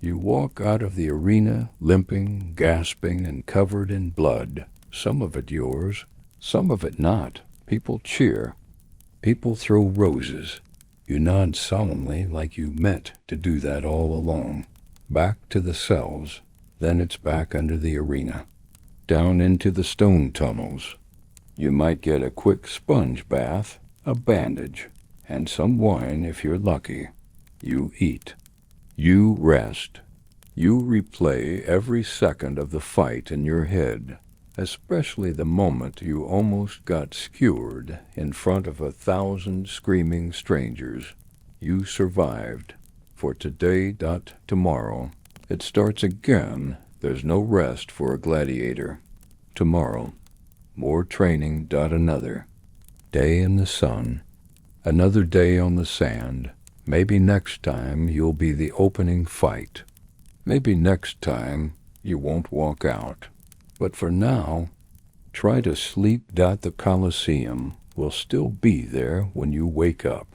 You walk out of the arena limping, gasping, and covered in blood, some of it yours, some of it not. People cheer. People throw roses. You nod solemnly like you meant to do that all along. Back to the cells. Then it's back under the arena. Down into the stone tunnels. You might get a quick sponge bath, a bandage, and some wine if you're lucky. You eat. You rest. You replay every second of the fight in your head, especially the moment you almost got skewered in front of 1,000 screaming strangers. You survived. For today, tomorrow. It starts again. There's no rest for a gladiator. Tomorrow. More training. Another day in the sun. Another day on the sand. Maybe next time you'll be the opening fight. Maybe next time you won't walk out. But for now, try to sleep. The Colosseum will still be there when you wake up.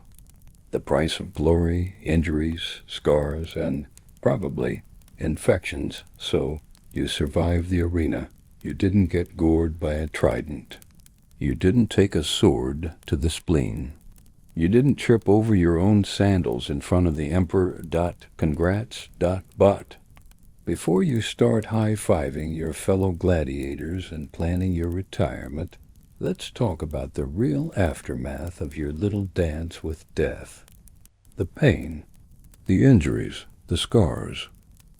The price of glory, injuries, scars, and probably infections. So you survived the arena. You didn't get gored by a trident. You didn't take a sword to the spleen. You didn't trip over your own sandals in front of the emperor. Congrats. But before you start high-fiving your fellow gladiators and planning your retirement, let's talk about the real aftermath of your little dance with death. The pain, the injuries, the scars,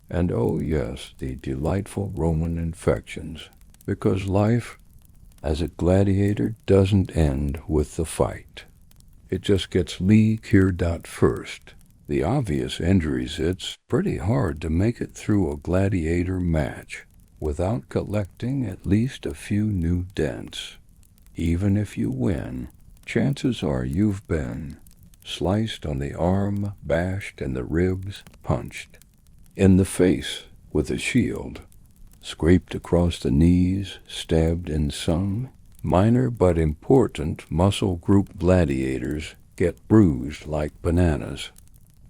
and oh yes, the delightful Roman infections, because life as a gladiator doesn't end with the fight. It just gets cured first. The obvious injuries. It's pretty hard to make it through a gladiator match without collecting at least a few new dents. Even if you win, chances are you've been sliced on the arm, bashed in the ribs, punched in the face with a shield, scraped across the knees, stabbed in some. Minor but important muscle group gladiators get bruised like bananas.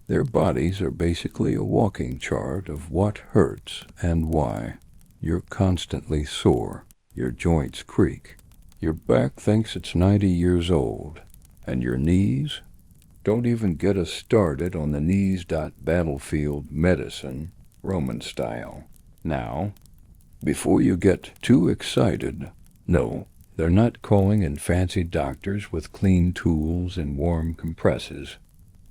Their bodies are basically a walking chart of what hurts and why. You're constantly sore. Your joints creak. Your back thinks it's 90 years old. And your knees? Don't even get us started on the knees. Battlefield medicine, Roman style. Now, before you get too excited, no, they're not calling in fancy doctors with clean tools and warm compresses.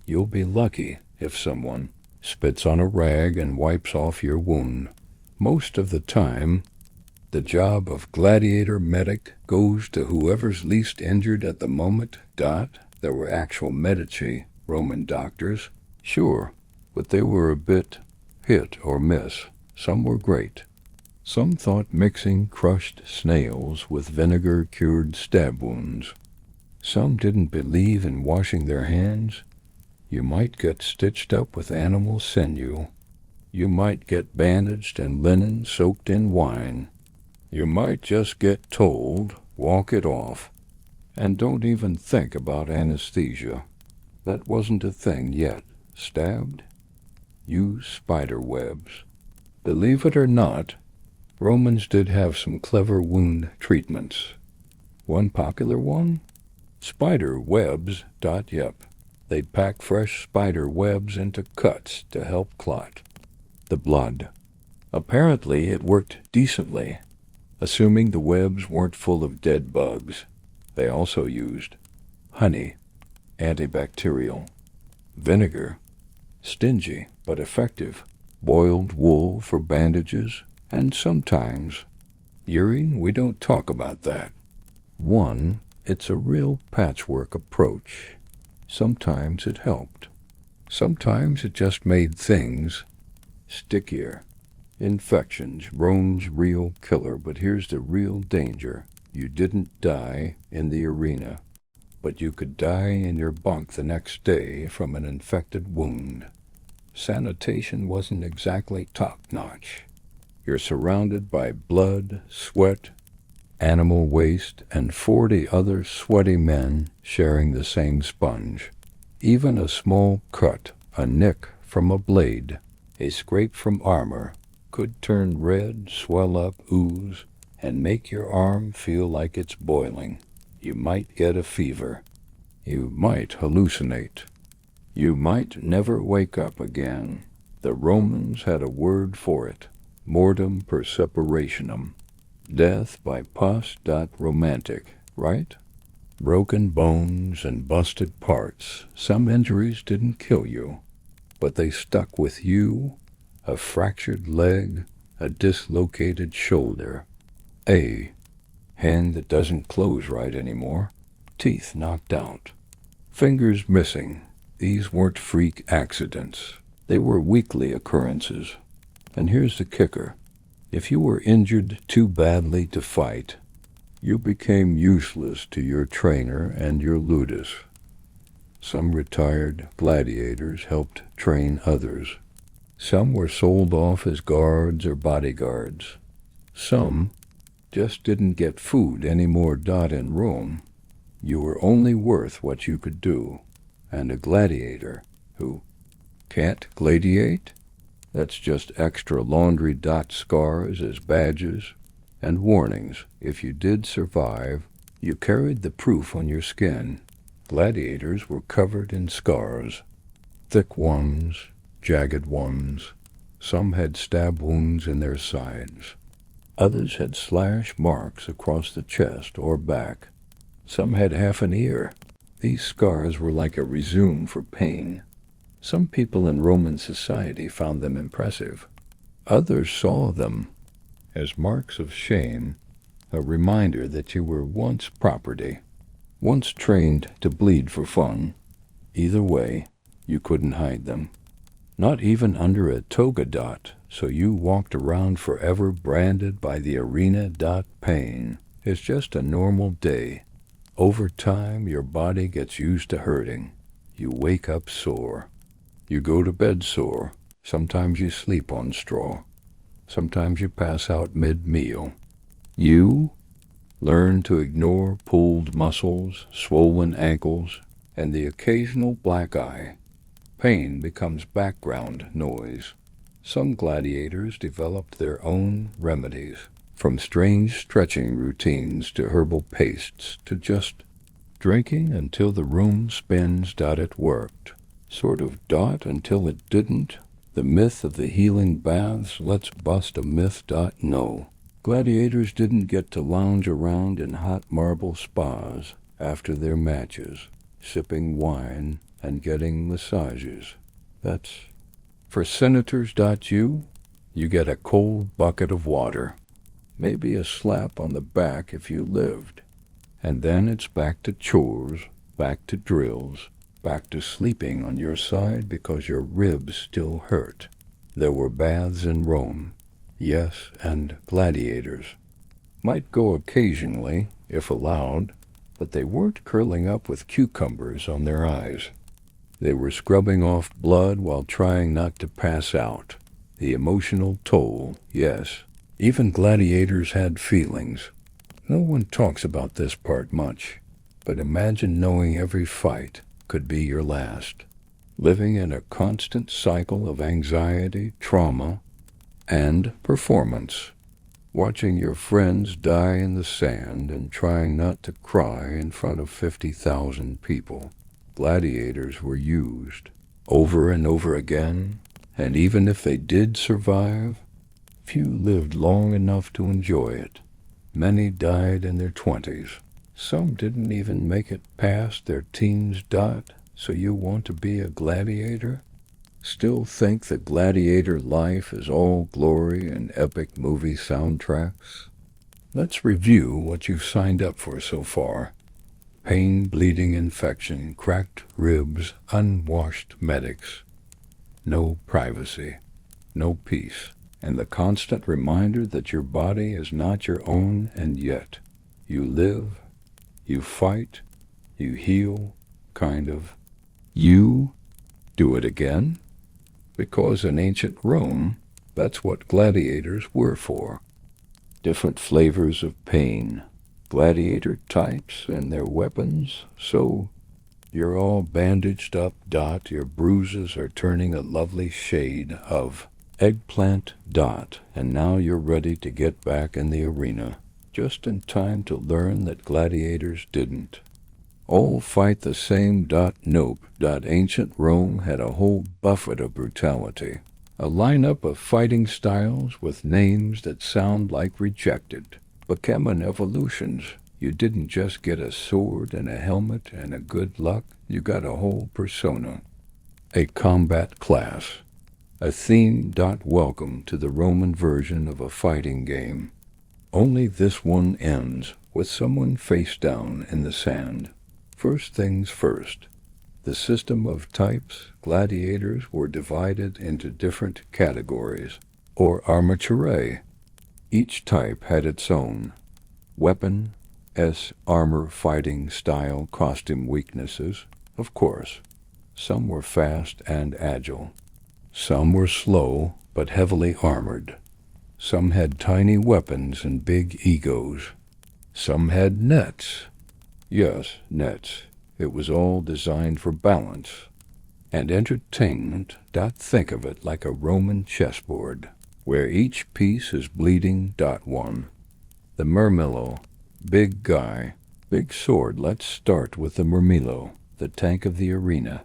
You'll be lucky if someone spits on a rag and wipes off your wound. Most of the time, the job of gladiator medic goes to whoever's least injured at the moment. There were actual medici, Roman doctors, sure, but they were a bit hit or miss. Some were great. Some thought mixing crushed snails with vinegar cured stab wounds. Some didn't believe in washing their hands. You might get stitched up with animal sinew. You might get bandaged and linen soaked in wine. You might just get told, walk it off. And don't even think about anesthesia. That wasn't a thing yet. Stabbed? Use spider webs. Believe it or not, Romans did have some clever wound treatments. One popular one? Spider webs. Yep. They'd pack fresh spider webs into cuts to help clot the blood. Apparently it worked decently, assuming the webs weren't full of dead bugs. They also used honey, antibacterial, vinegar, stingy but effective, boiled wool for bandages, and sometimes urine. We don't talk about that. It's a real patchwork approach. Sometimes it helped. Sometimes it just made things stickier. Infections, Rome's real killer, but here's the real danger. You didn't die in the arena, but you could die in your bunk the next day from an infected wound. Sanitation wasn't exactly top-notch. You're surrounded by blood, sweat, animal waste, and 40 other sweaty men sharing the same sponge. Even a small cut, a nick from a blade, a scrape from armor, could turn red, swell up, ooze, and make your arm feel like it's boiling. You might get a fever. You might hallucinate. You might never wake up again. The Romans had a word for it, mortem per separationem, death by post dot romantic, right? Broken bones and busted parts. Some injuries didn't kill you, but they stuck with you. A fractured leg, a dislocated shoulder, a hand that doesn't close right anymore, teeth knocked out, fingers missing. These weren't freak accidents. They were weekly occurrences. And here's the kicker. If you were injured too badly to fight, you became useless to your trainer and your ludus. Some retired gladiators helped train others. Some were sold off as guards or bodyguards. Some just didn't get food anymore. In Rome, you were only worth what you could do. And a gladiator who can't gladiate? That's just extra laundry scars as badges and warnings. If you did survive, you carried the proof on your skin. Gladiators were covered in scars, thick ones, jagged ones. Some had stab wounds in their sides. Others had slash marks across the chest or back. Some had half an ear. These scars were like a resume for pain. Some people in Roman society found them impressive. Others saw them as marks of shame, a reminder that you were once property, once trained to bleed for fun. Either way, you couldn't hide them. Not even under a toga. So you walked around forever branded by the arena. Pain is just a normal day. Over time, your body gets used to hurting. You wake up sore. You go to bed sore. Sometimes you sleep on straw. Sometimes you pass out mid-meal. You learn to ignore pulled muscles, swollen ankles, and the occasional black eye. Pain becomes background noise. Some gladiators developed their own remedies, from strange stretching routines to herbal pastes to just drinking until the room spins. It worked. Sort of until it didn't. The myth of the healing baths. Let's bust a myth. No. Gladiators didn't get to lounge around in hot marble spas after their matches, sipping wine and getting massages. That's for senators. You get a cold bucket of water. Maybe a slap on the back if you lived. And then it's back to chores, back to drills, back to sleeping on your side because your ribs still hurt. There were baths in Rome, yes, and gladiators might go occasionally, if allowed, but they weren't curling up with cucumbers on their eyes. They were scrubbing off blood while trying not to pass out. The emotional toll, yes. Even gladiators had feelings. No one talks about this part much, but imagine knowing every fight could be your last. Living in a constant cycle of anxiety, trauma, and performance. Watching your friends die in the sand and trying not to cry in front of 50,000 people. Gladiators were used over and over again, and even if they did survive, few lived long enough to enjoy it. Many died in their 20s. Some didn't even make it past their teens. So you want to be a gladiator? Still think the gladiator life is all glory and epic movie soundtracks? Let's review what you've signed up for so far. Pain, bleeding, infection, cracked ribs, unwashed medics. No privacy, no peace, and the constant reminder that your body is not your own, and yet you live, you fight, you heal, kind of. You do it again? Because in ancient Rome, that's what gladiators were for. Different flavors of pain, gladiator types and their weapons, so you're all bandaged up. Your bruises are turning a lovely shade of eggplant. And now you're ready to get back in the arena, just in time to learn that gladiators didn't. All fight the same. Nope. Ancient Rome had a whole buffet of brutality. A lineup of fighting styles with names that sound like rejected. Becoming evolutions. You didn't just get a sword and a helmet and a good luck, you got a whole persona. A combat class. A theme. Welcome to the Roman version of a fighting game. Only this one ends with someone face down in the sand. First things first. The system of types, gladiators, were divided into different categories, or armaturae. Each type had its own weapon, armor, fighting style, costume, weaknesses, of course. Some were fast and agile. Some were slow but heavily armored. Some had tiny weapons and big egos. Some had nets. Yes, nets. It was all designed for balance and entertainment. Think of it like a Roman chessboard, where each piece is bleeding. One. The murmillo. Big guy. Big sword. Let's start with the murmillo, the tank of the arena.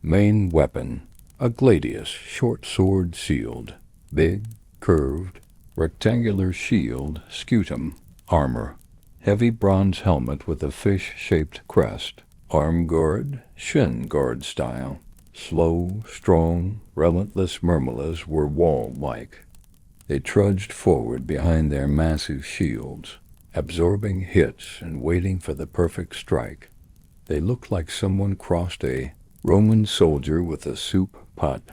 Main weapon. A gladius, short sword, shield. Big, curved, rectangular shield, scutum. Armor. Heavy bronze helmet with a fish-shaped crest. Arm guard, shin guard style. Slow, strong, relentless murmillas were wall-like. They trudged forward behind their massive shields, absorbing hits and waiting for the perfect strike. They looked like someone crossed a Roman soldier with a soup pot.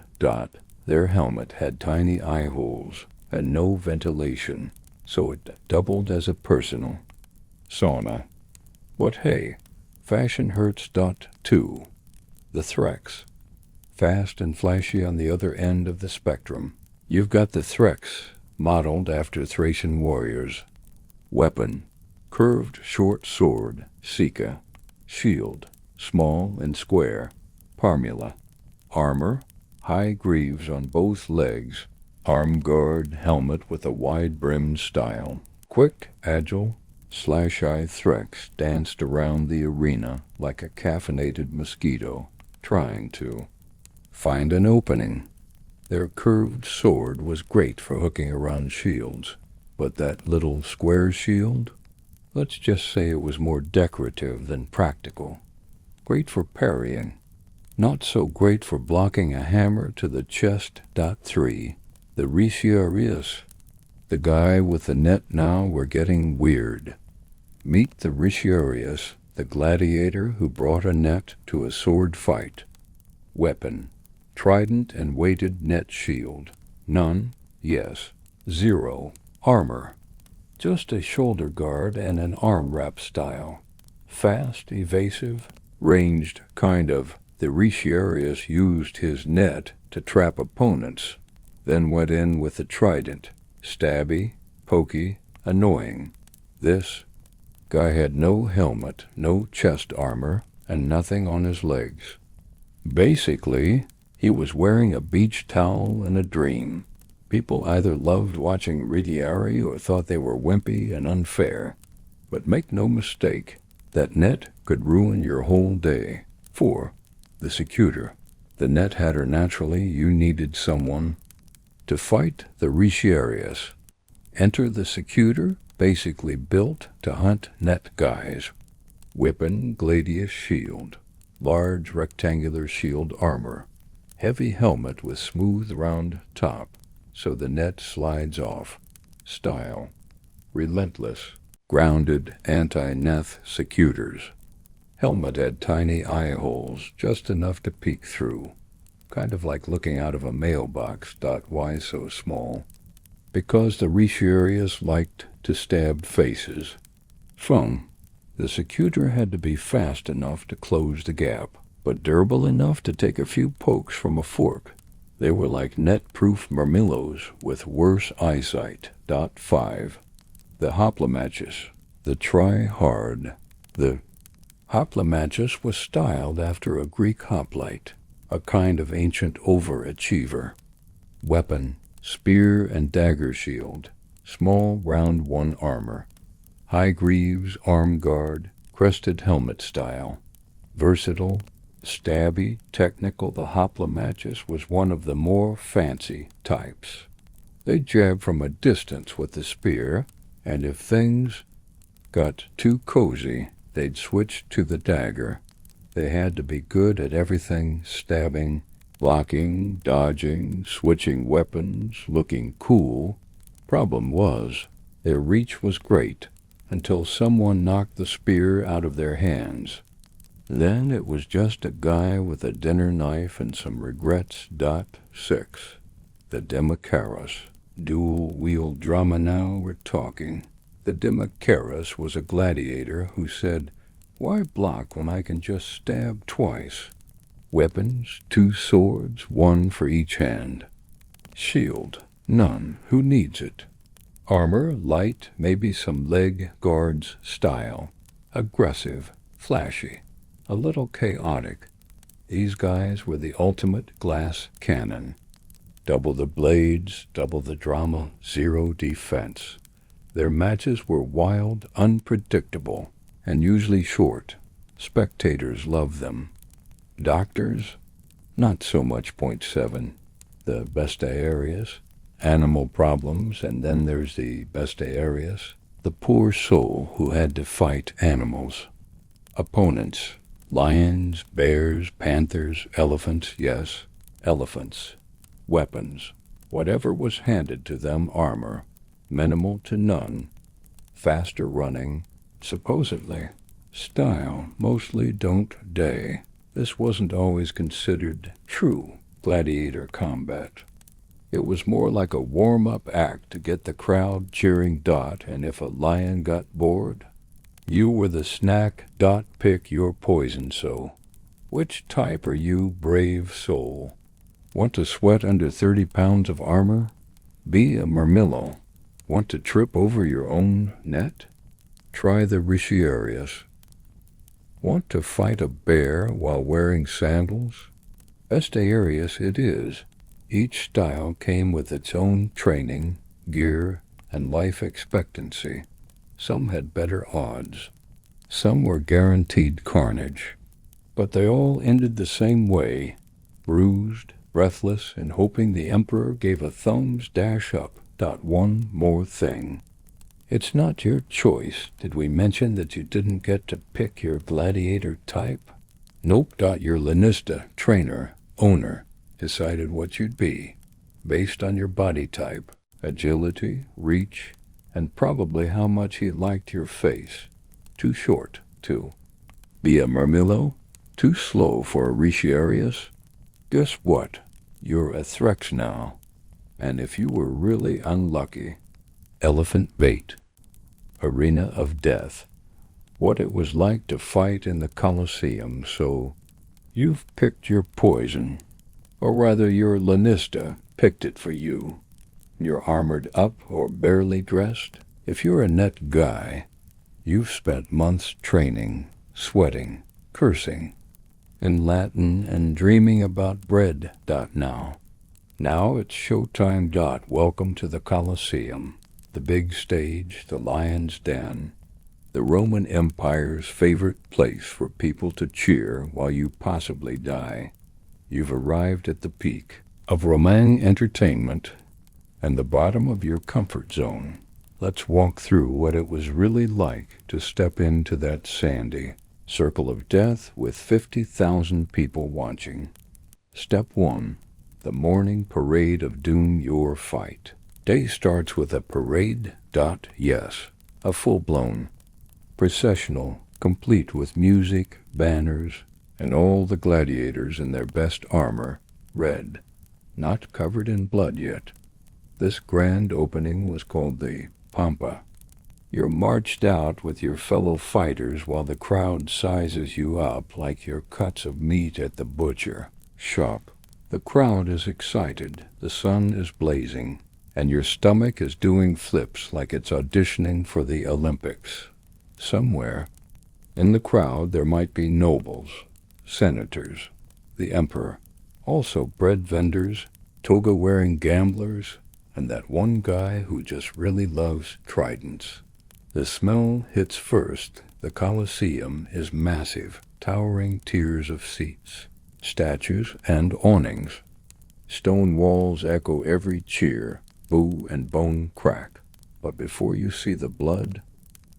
Their helmet had tiny eye holes and no ventilation, so it doubled as a personal sauna. But hey, fashion hurts. 2. The Threx. Fast and flashy on the other end of the spectrum. You've got the Threx, modeled after Thracian warriors. Weapon. Curved short sword, Sika. Shield. Small and square, Parmula. Armor. High greaves on both legs. Arm guard, helmet with a wide-brimmed style. Quick, agile, slash-eye Threx danced around the arena like a caffeinated mosquito, trying to find an opening. Their curved sword was great for hooking around shields, but that little square shield? Let's just say it was more decorative than practical. Great for parrying. Not so great for blocking a hammer to the chest. 3. The Retiarius. The guy with the net. Now we're getting weird. Meet the Retiarius, the gladiator who brought a net to a sword fight. Weapon. Trident and weighted net shield. None. Yes. 0. Armor. Just a shoulder guard and an arm wrap style. Fast, evasive, ranged, kind of. The Retiarius used his net to trap opponents, then went in with the trident. Stabby, pokey, annoying. This guy had no helmet, no chest armor, and nothing on his legs. Basically, he was wearing a beach towel and a dream. People either loved watching Retiari or thought they were wimpy and unfair. But make no mistake, that net could ruin your whole day. 4. The Secutor. The net hatter. Naturally, you needed someone to fight the Retiarius. Enter the Secutor, basically built to hunt net guys. Weapon, gladius shield. Large rectangular shield armor. Heavy helmet with smooth round top, so the net slides off. Style. Relentless. Grounded anti-neth secutors. Helmet had tiny eye holes, just enough to peek through. Kind of like looking out of a mailbox. Why so small? Because the Retiarius liked to stab faces. Fun. The Secutor had to be fast enough to close the gap, but durable enough to take a few pokes from a fork. They were like net-proof murmillos with worse eyesight. 5. The Hoplomachus. The try-hard. The Hoplomachus was styled after a Greek hoplite, a kind of ancient overachiever. Weapon. Spear and dagger shield. Small round one armor. High greaves, arm guard, crested helmet style. Versatile, stabby, technical, the hoplomachus was one of the more fancy types. They jabbed from a distance with the spear, and if things got too cozy, they'd switch to the dagger. They had to be good at everything: stabbing, blocking, dodging, switching weapons, looking cool. Problem was, their reach was great until someone knocked the spear out of their hands. Then it was just a guy with a dinner knife and some regrets. 6. The Demacharos. Dual-wheel drama now, we're talking. The Demacharos was a gladiator who said, "Why block when I can just stab twice?" Weapons, 2 swords, 1 for each hand. Shield, none. Who needs it? Armor, light, maybe some leg guards style. Aggressive, flashy, a little chaotic. These guys were the ultimate glass cannon. Double the blades, double the drama, 0 defense. Their matches were wild, unpredictable, and usually short. Spectators loved them. Doctors, not so much. .7. The bestiarius, animal problems, and then there's the bestiarius, the poor soul who had to fight animals. Opponents, lions, bears, panthers, elephants, yes, elephants. Weapons, whatever was handed to them. Armor, minimal to none. Faster running, supposedly. Style, mostly don't day. This wasn't always considered true gladiator combat. It was more like a warm-up act to get the crowd cheering. And if a lion got bored, you were the snack. Pick your poison. So, which type are you, brave soul? Want to sweat under 30 pounds of armor? Be a Murmillo. Want to trip over your own net? Try the Retiarius. Want to fight a bear while wearing sandals? Bestiarius it is. Each style came with its own training, gear, and life expectancy. Some had better odds. Some were guaranteed carnage. But they all ended the same way, bruised, breathless, and hoping the emperor gave a thumbs up. One more thing. It's not your choice. Did we mention that you didn't get to pick your gladiator type? Nope. Your Lanista, trainer, owner, decided what you'd be, based on your body type, agility, reach, and probably how much he liked your face. Too short, to be a Murmillo? Too slow for a Retiarius? Guess what? You're a Threx now. And if you were really unlucky, elephant bait. Arena of death. What it was like to fight in the Colosseum. So you've picked your poison. Or rather, your Lanista picked it for you. You're armored up or barely dressed. If you're a net guy, you've spent months training, sweating, cursing in Latin, and dreaming about bread. Now it's showtime. Welcome to the Colosseum, the big stage, the lion's den, the Roman Empire's favorite place for people to cheer while you possibly die. You've arrived at the peak of Roman entertainment and the bottom of your comfort zone. Let's walk through what it was really like to step into that sandy circle of death with 50,000 people watching. Step 1. The morning parade of doom. Your fight. Day starts with a parade. Yes, a full-blown processional, complete with music, banners, and all the gladiators in their best armor, red, not covered in blood yet. This grand opening was called the Pampa. You're marched out with your fellow fighters while the crowd sizes you up like your cuts of meat at the butcher shop. The crowd is excited, the sun is blazing, and your stomach is doing flips like it's auditioning for the Olympics. Somewhere in the crowd there might be nobles, senators, the emperor, also bread vendors, toga-wearing gamblers, and that one guy who just really loves tridents. The smell hits first. The Colosseum is massive, towering tiers of seats, statues, and awnings. Stone walls echo every cheer, boo and bone crack. But before you see the blood,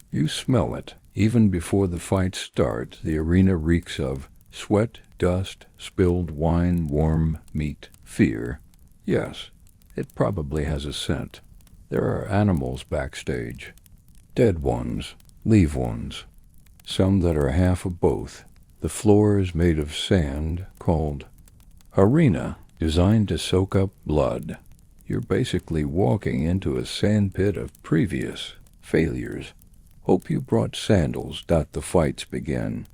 you smell it. Even before the fights start, the arena reeks of sweat, dust, spilled wine, warm meat, fear. Yes, it probably has a scent. There are animals backstage. Dead ones, live ones. Some that are half of both. The floor is made of sand, called arena, designed to soak up blood. You're basically walking into a sandpit of previous failures. Hope you brought sandals. The fights begin.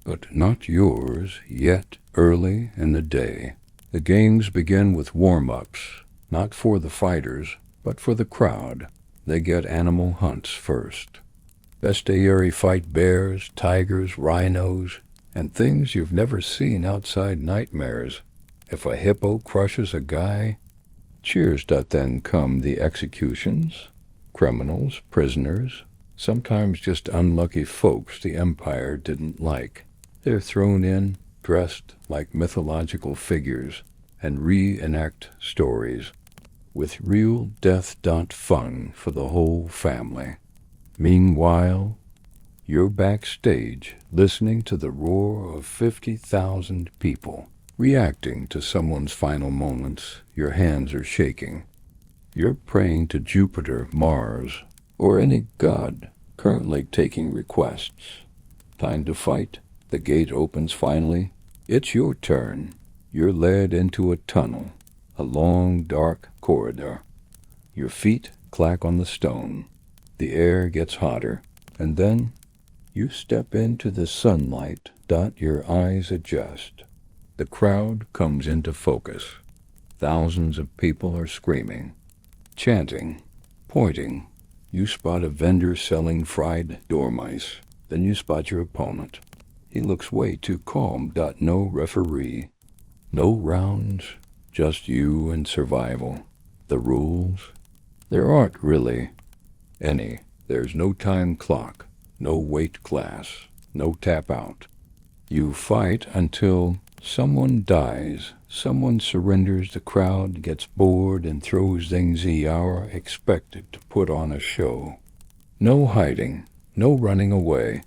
But not yours yet. Early in the day. The games begin with warm-ups, not for the fighters, but for the crowd. They get animal hunts first. Bestiary fight bears, tigers, rhinos, and things you've never seen outside nightmares. If a hippo crushes a guy, cheers. Then come the executions. Criminals, prisoners, sometimes just unlucky folks the Empire didn't like. They're thrown in, dressed like mythological figures, and reenact stories. With real death. Fun for the whole family. Meanwhile, you're backstage, listening to the roar of 50,000 people, reacting to someone's final moments. Your hands are shaking. You're praying to Jupiter, Mars, or any god currently taking requests. Time to fight. The gate opens finally. It's your turn. You're led into a tunnel, a long, dark corridor. Your feet clack on the stone. The air gets hotter, and then you step into the sunlight. Your eyes adjust. The crowd comes into focus. Thousands of people are screaming, chanting, pointing. You spot a vendor selling fried dormice. Then you spot your opponent. He looks way too calm. No referee. No rounds. Just you and survival. The rules? There aren't really any. There's no time clock, no weight class, no tap out. You fight until someone dies, someone surrenders, the crowd gets bored and throws things the hour expected to put on a show. No hiding, no running away,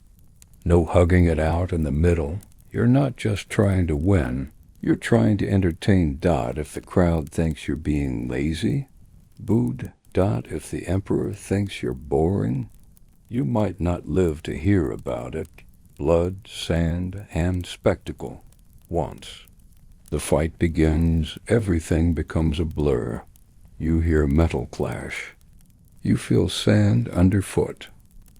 no hugging it out in the middle. You're not just trying to win, you're trying to entertain. If the crowd thinks you're being lazy, booed. If the emperor thinks you're boring, you might not live to hear about it. Blood, sand, and spectacle. Once the fight begins, everything becomes a blur. You hear metal clash. You feel sand underfoot.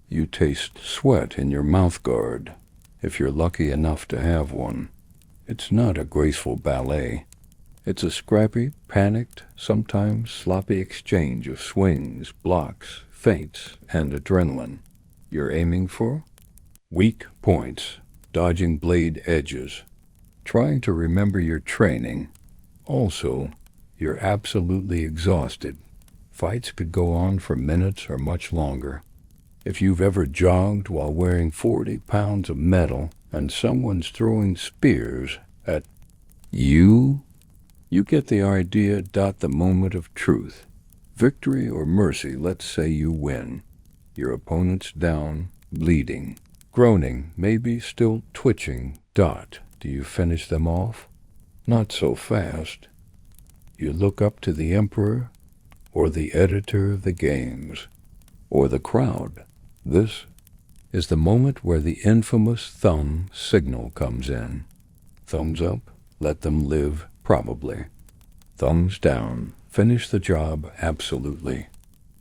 You taste sweat in your mouth guard, if you're lucky enough to have one. It's not a graceful ballet. It's a scrappy, panicked, sometimes sloppy exchange of swings, blocks, feints, and adrenaline. You're aiming for weak points, dodging blade edges, trying to remember your training. Also, you're absolutely exhausted. Fights could go on for minutes or much longer. If you've ever jogged while wearing 40 pounds of metal and someone's throwing spears at you get the idea. The moment of truth. Victory or mercy. Let's say you win. Your opponent's down, bleeding, groaning, maybe still twitching. Do you finish them off? Not so fast. You look up to the emperor, or the editor of the games, or the crowd. This is the moment where the infamous thumb signal comes in. Thumbs up, let them live. Probably. Thumbs down, finish the job. Absolutely.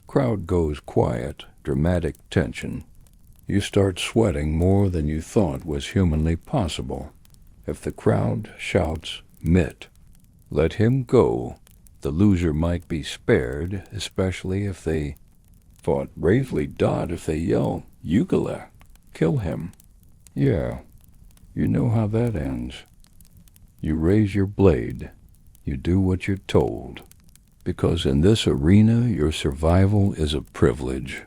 Crowd goes quiet, dramatic tension. You start sweating more than you thought was humanly possible. If the crowd shouts, "Mitt, let him go," the loser might be spared, especially if they fought bravely. If they yell, "Ugala, kill him." Yeah, you know how that ends. You raise your blade. You do what you're told. Because in this arena, your survival is a privilege.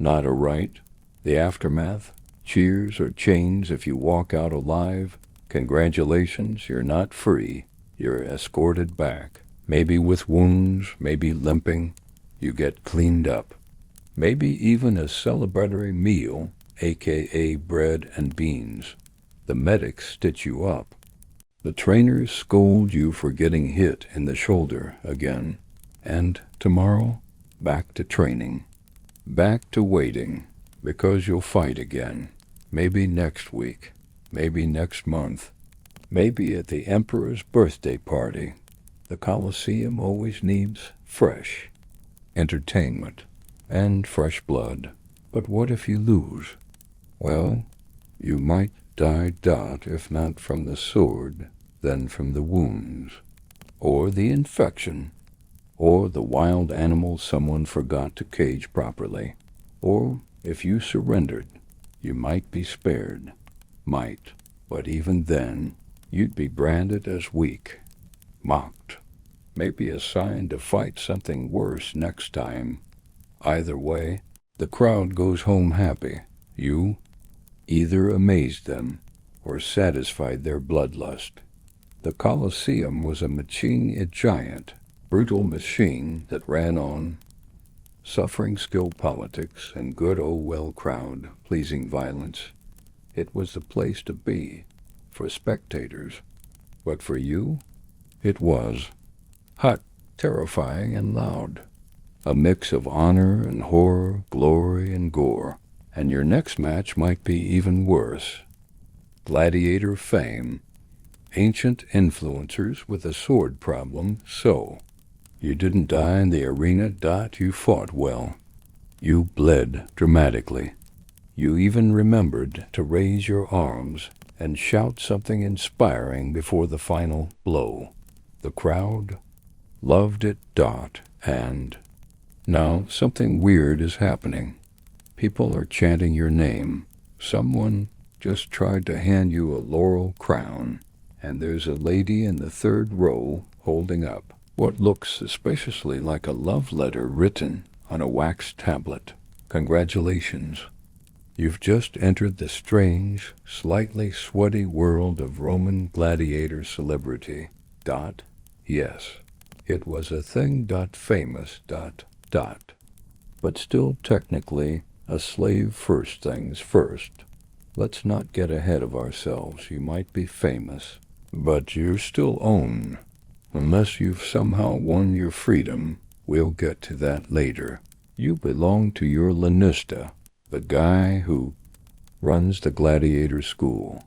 not a right. The aftermath, cheers or chains if you walk out alive. Congratulations, you're not free. You're escorted back. Maybe with wounds, maybe limping. You get cleaned up. Maybe even a celebratory meal, aka bread and beans. The medics stitch you up. The trainers scold you for getting hit in the shoulder again. And tomorrow, back to training. Back to waiting, because you'll fight again. Maybe next week, maybe next month, maybe at the Emperor's birthday party. The Colosseum always needs fresh entertainment and fresh blood. But what if you lose? Well, you might die if not from the sword, then from the wounds, or the infection, or the wild animal someone forgot to cage properly. Or if you surrendered, you might be spared. Might. But even then, you'd be branded as weak, mocked, maybe assigned to fight something worse next time. Either way, the crowd goes home happy. You either amazed them or satisfied their bloodlust. The Colosseum was a giant, brutal machine that ran on suffering skill politics and good crowd-pleasing violence. It was the place to be for spectators. But for you, it was hot, terrifying, and loud. A mix of honor and horror, glory and gore. And your next match might be even worse. Gladiator fame. Ancient influencers with a sword problem, so. You didn't die in the arena, you fought well. You bled dramatically. You even remembered to raise your arms and shout something inspiring before the final blow. The crowd loved it, and now something weird is happening. People are chanting your name. Someone just tried to hand you a laurel crown, and there's a lady in the third row holding up what looks suspiciously like a love letter written on a wax tablet. Congratulations. You've just entered the strange, slightly sweaty world of Roman gladiator celebrity. Yes, it was a thing. Famous. But still technically a slave first things first. Let's not get ahead of ourselves. You might be famous, but you're still own. Unless you've somehow won your freedom, we'll get to that later. You belong to your Lanista, the guy who runs the gladiator school.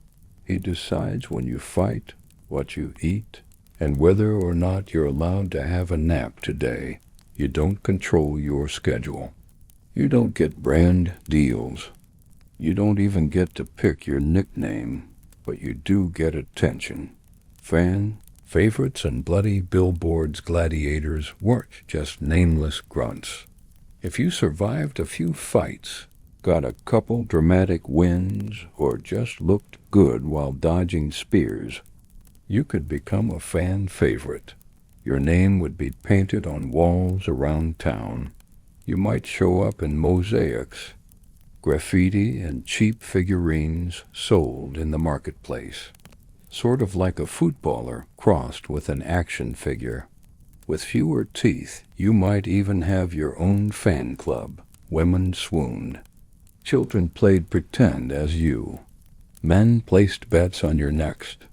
He decides when you fight, what you eat, and whether or not you're allowed to have a nap today. You don't control your schedule. You don't get brand deals. You don't even get to pick your nickname, but you do get attention. Fan favorites and bloody billboards. Gladiators weren't just nameless grunts. If you survived a few fights, got a couple dramatic wins, or just looked good while dodging spears, you could become a fan favorite. Your name would be painted on walls around town. You might show up in mosaics, graffiti, and cheap figurines sold in the marketplace. Sort of like a footballer crossed with an action figure. With fewer teeth, you might even have your own fan club. Women swooned. Children played pretend as you. Men placed bets on your next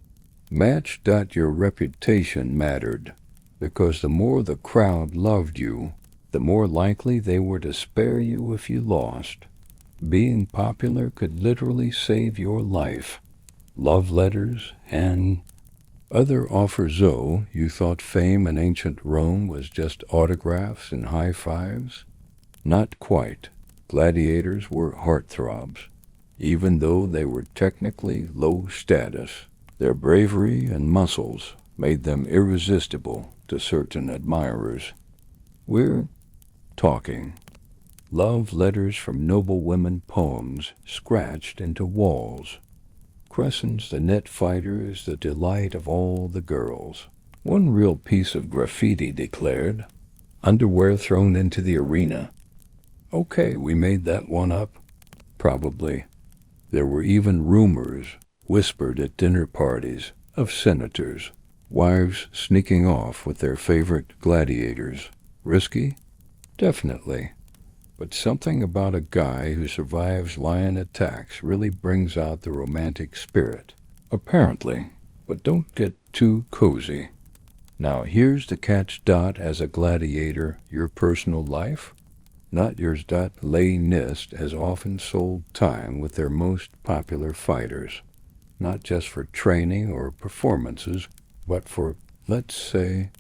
match. Your reputation mattered, because the more the crowd loved you, the more likely they were to spare you if you lost. Being popular could literally save your life. Love letters and other offers. Though you thought fame in ancient Rome was just autographs and high fives? Not quite. Gladiators were heartthrobs. Even though they were technically low status, their bravery and muscles made them irresistible to certain admirers. We're talking love letters from noble women, poems scratched into walls. Crescents the net fighters, the delight of all the girls. One real piece of graffiti declared, underwear thrown into the arena. Okay, we made that one up. Probably. There were even rumors, whispered at dinner parties, of senators, wives sneaking off with their favorite gladiators. Risky? Definitely. But something about a guy who survives lion attacks really brings out the romantic spirit. Apparently. But don't get too cozy. Now here's the catch. As a gladiator, your personal life? Not yours. Les Nist has often sold time with their most popular fighters. Not just for training or performances, but for, let's say,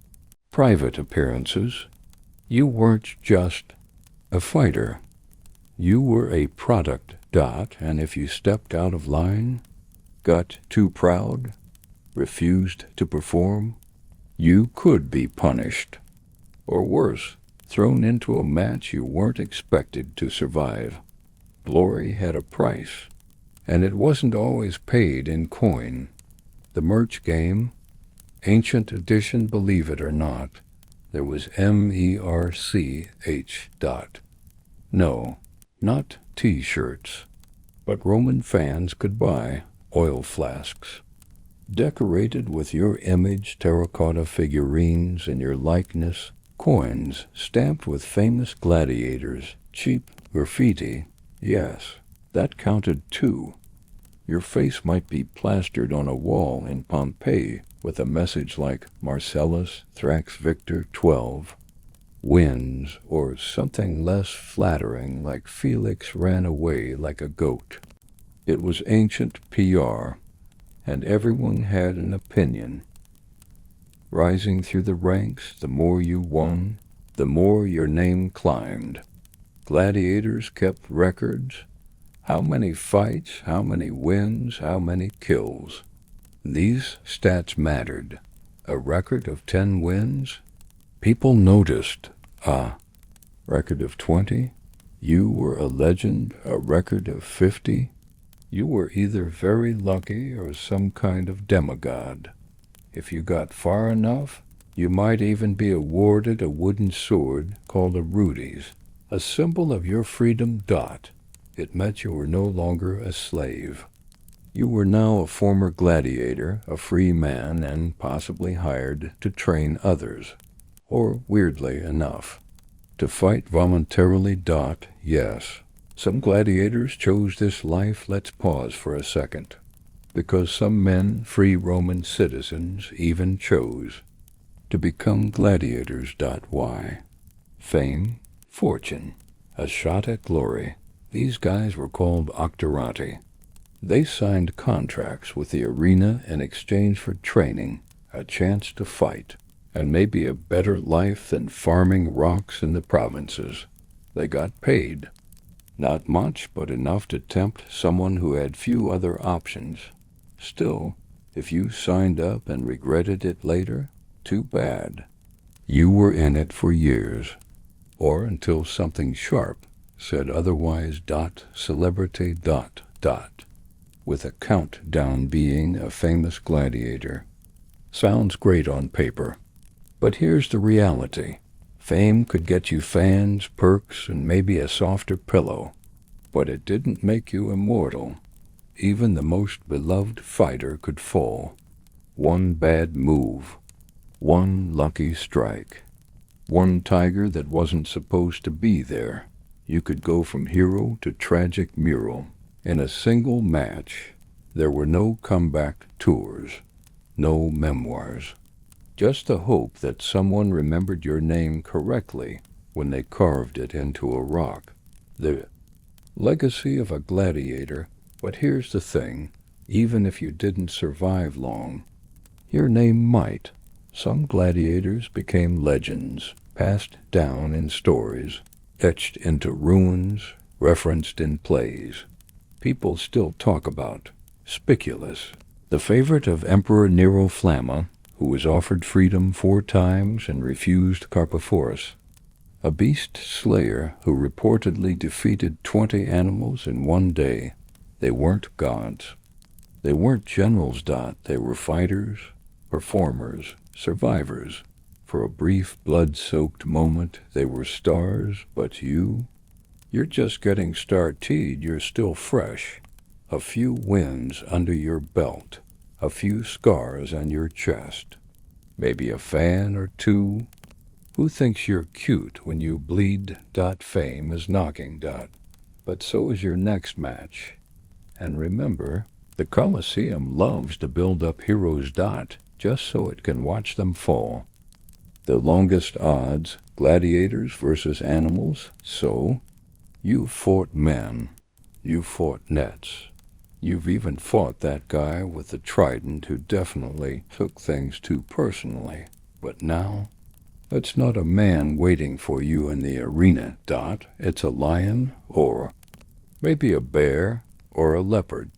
private appearances. You weren't just a fighter. You were a product. And if you stepped out of line, got too proud, refused to perform, you could be punished. Or worse, thrown into a match you weren't expected to survive. Glory had a price, and it wasn't always paid in coin. The merch game, ancient edition, believe it or not, there was MERCH. No, not T-shirts, but Roman fans could buy oil flasks, decorated with your image, terracotta figurines and your likeness, coins stamped with famous gladiators, cheap graffiti. Yes, that counted too. Your face might be plastered on a wall in Pompeii with a message like Marcellus Thrax Victor 12 wins, or something less flattering like Felix ran away like a goat. It was ancient PR, and everyone had an opinion. Rising through the ranks, the more you won, the more your name climbed. Gladiators kept records. How many fights, how many wins, how many kills. These stats mattered. A record of 10 wins? People noticed. Record of 20? You were a legend. A record of 50? You were either very lucky or some kind of demigod. If you got far enough, you might even be awarded a wooden sword called a rudes, a symbol of your freedom. It meant you were no longer a slave. You were now a former gladiator, a free man, and possibly hired to train others. Or, weirdly enough, to fight voluntarily. Yes, some gladiators chose this life. Let's pause for a second. Because some men, free Roman citizens, even chose to become gladiators. Why? Fame, fortune, a shot at glory. These guys were called octorati. They signed contracts with the arena in exchange for training, a chance to fight, and maybe a better life than farming rocks in the provinces. They got paid. Not much, but enough to tempt someone who had few other options. Still, if you signed up and regretted it later, too bad. You were in it for years, or until something sharp said otherwise. Celebrity. With a countdown. Being a famous gladiator sounds great on paper, but here's the reality. Fame could get you fans, perks, and maybe a softer pillow, but it didn't make you immortal. Even the most beloved fighter could fall. One bad move, one lucky strike, one tiger that wasn't supposed to be there. You could go from hero to tragic mural in a single match. There were no comeback tours, no memoirs, just the hope that someone remembered your name correctly when they carved it into a rock. The legacy of a gladiator. But here's the thing, even if you didn't survive long, your name might. Some gladiators became legends, passed down in stories, etched into ruins, referenced in plays. People still talk about Spiculus, the favorite of Emperor Nero Flamma, who was offered freedom 4 times and refused Carpophorus, a beast slayer who reportedly defeated 20 animals in one day. They weren't gods. They weren't generals. They were fighters, performers, survivors. For a brief blood-soaked moment, they were stars, but you You're just getting started, you're still fresh. A few wins under your belt, a few scars on your chest, maybe a fan or two who thinks you're cute when you bleed. Fame is knocking. But so is your next match. And remember, the Colosseum loves to build up heroes. Just so it can watch them fall. The longest odds, gladiators versus animals. So, you fought men. You fought nets. You've even fought that guy with the trident who definitely took things too personally. But now, it's not a man waiting for you in the arena. It's a lion, or maybe a bear, or a leopard,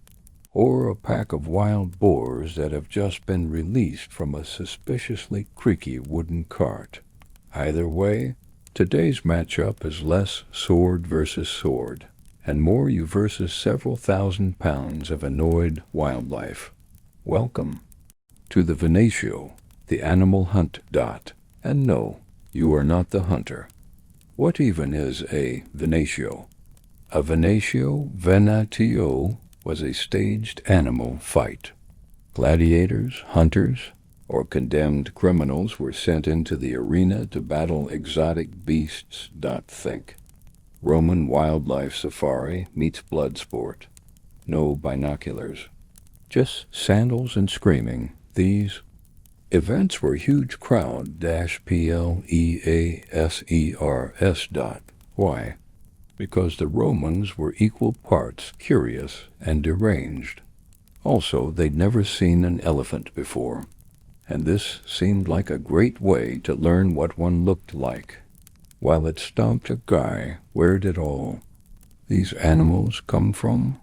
or a pack of wild boars that have just been released from a suspiciously creaky wooden cart. Either way, today's matchup is less sword versus sword, and more you versus several thousand pounds of annoyed wildlife. Welcome to the Venatio, the animal hunt. And no, you are not the hunter. What even is a Venatio? A venatio, was a staged animal fight. Gladiators, hunters, or condemned criminals were sent into the arena to battle exotic beasts. Think Roman wildlife safari meets blood sport. No binoculars. Just sandals and screaming. These events were huge crowd. Pleasers. Why? Because the Romans were equal parts curious and deranged. Also, they'd never seen an elephant before, and this seemed like a great way to learn what one looked like. While it stomped a guy, where did all these animals come from?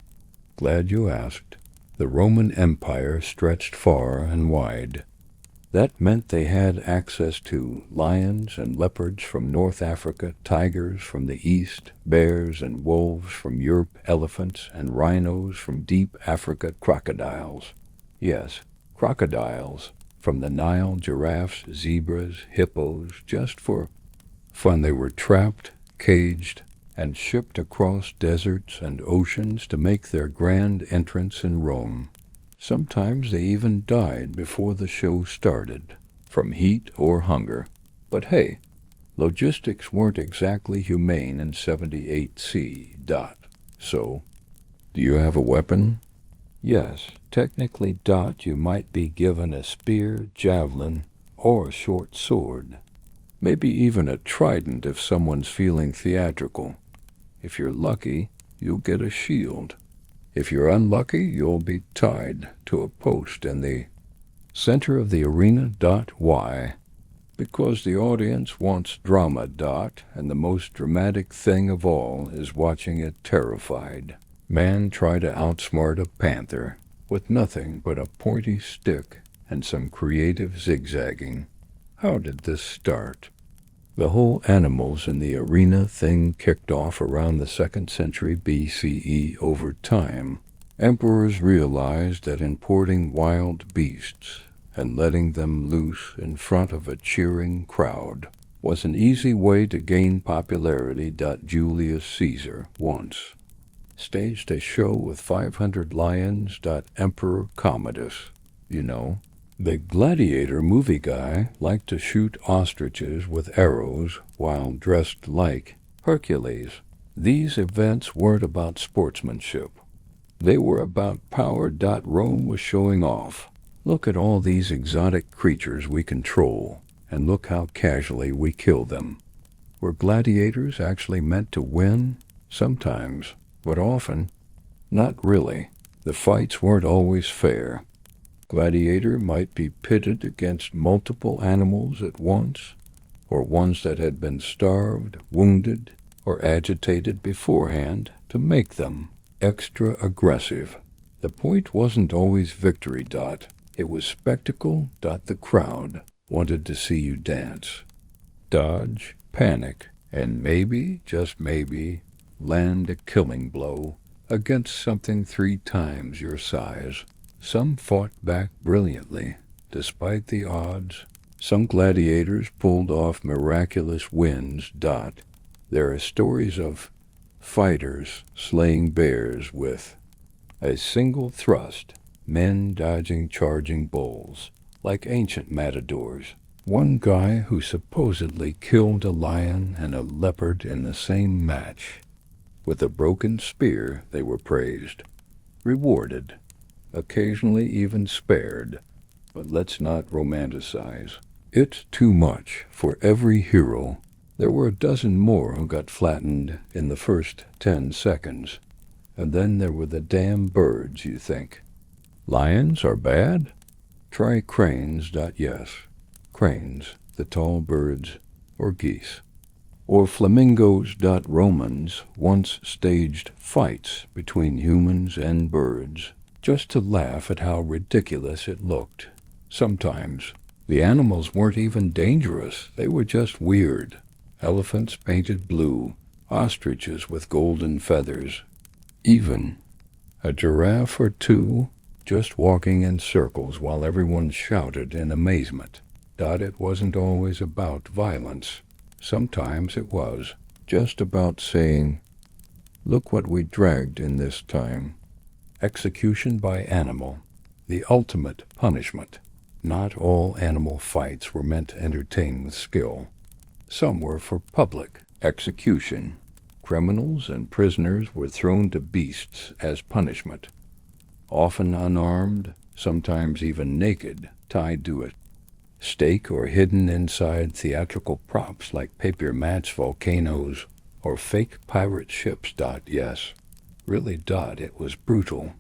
Glad you asked. The Roman Empire stretched far and wide. That meant they had access to lions and leopards from North Africa, tigers from the east, bears and wolves from Europe, elephants and rhinos from deep Africa, crocodiles. Yes, crocodiles from the Nile, giraffes, zebras, hippos. Just for fun, they were trapped, caged, and shipped across deserts and oceans to make their grand entrance in Rome. Sometimes they even died before the show started, from heat or hunger. But hey, logistics weren't exactly humane in 78C. So, do you have a weapon? Yes, technically. You might be given a spear, javelin, or a short sword. Maybe even a trident if someone's feeling theatrical. If you're lucky, you'll get a shield. If you're unlucky, you'll be tied to a post in the center of the arena. Why? Because the audience wants drama. And the most dramatic thing of all is watching it terrified. Man try to outsmart a panther with nothing but a pointy stick and some creative zigzagging. How did this start? The whole animals in the arena thing kicked off around the 2nd century BCE. Over time, emperors realized that importing wild beasts and letting them loose in front of a cheering crowd was an easy way to gain popularity. Julius Caesar once staged a show with 500 lions. Emperor Commodus, the Gladiator movie guy, liked to shoot ostriches with arrows while dressed like Hercules. These events weren't about sportsmanship. They were about power. Rome was showing off. Look at all these exotic creatures we control, and look how casually we kill them. Were gladiators actually meant to win? Sometimes, but often, not really. The fights weren't always fair. Gladiator might be pitted against multiple animals at once, or ones that had been starved, wounded, or agitated beforehand to make them extra aggressive. The point wasn't always victory. It was spectacle. The crowd wanted to see you dance, dodge, panic, and maybe, just maybe, land a killing blow against something 3 times your size. Some fought back brilliantly, despite the odds. Some gladiators pulled off miraculous wins. There are stories of fighters slaying bears with a single thrust, men dodging charging bulls like ancient matadors. One guy who supposedly killed a lion and a leopard in the same match. With a broken spear they were praised, rewarded, occasionally even spared. But let's not romanticize. It's too much for every hero. There were a dozen more who got flattened in the first 10 seconds. And then there were the damn birds, you think. Lions are bad? Try cranes. Yes. Cranes, the tall birds, or geese. Or flamingos. Romans once staged fights between humans and birds, just to laugh at how ridiculous it looked. Sometimes the animals weren't even dangerous, they were just weird. Elephants painted blue, ostriches with golden feathers, even a giraffe or two just walking in circles while everyone shouted in amazement. It wasn't always about violence. Sometimes it was just about saying, "Look what we dragged in this time." Execution by animal, the ultimate punishment. Not all animal fights were meant to entertain with skill. Some were for public execution. Criminals and prisoners were thrown to beasts as punishment, often unarmed, sometimes even naked, tied to a stake or hidden inside theatrical props like papier mats, volcanoes, or fake pirate ships. Yes, really, it was brutal.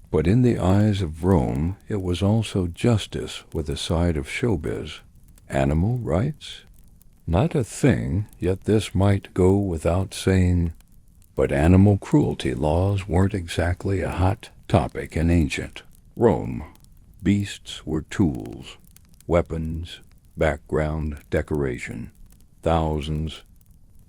But in the eyes of Rome, it was also justice with a side of showbiz. Animal rights? Not a thing, yet this might go without saying. But animal cruelty laws weren't exactly a hot topic in ancient Rome. Beasts were tools, weapons, background decoration. Thousands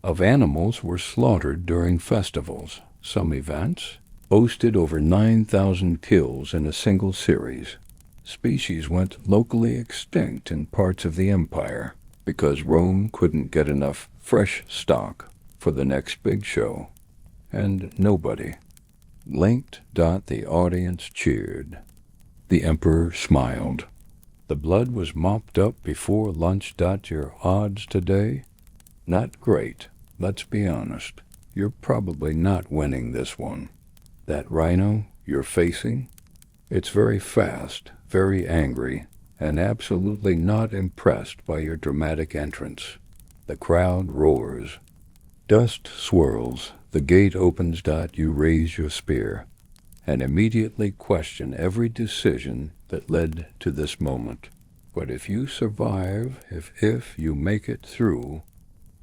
of animals were slaughtered during festivals. Some events boasted over 9,000 kills in a single series. Species went locally extinct in parts of the empire because Rome couldn't get enough fresh stock for the next big show. And nobody blinked. The audience cheered. The emperor smiled. The blood was mopped up before lunch. Your odds today? Not great. Let's be honest. You're probably not winning this one. That rhino you're facing? It's very fast, very angry, and absolutely not impressed by your dramatic entrance. The crowd roars. Dust swirls. The gate opens. You raise your spear and immediately question every decision that led to this moment. But if you survive, if you make it through,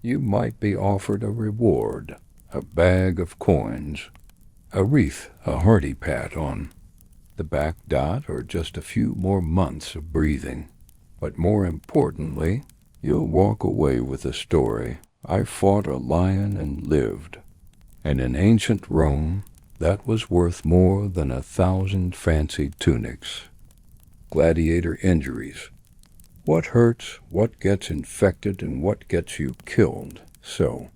you might be offered a reward, a bag of coins, a wreath, a hearty pat on the back. Or just a few more months of breathing. But more importantly, you'll walk away with a story. I fought a lion and lived. And in ancient Rome, that was worth more than 1,000 fancy tunics. Gladiator injuries. What hurts, what gets infected, and what gets you killed. So,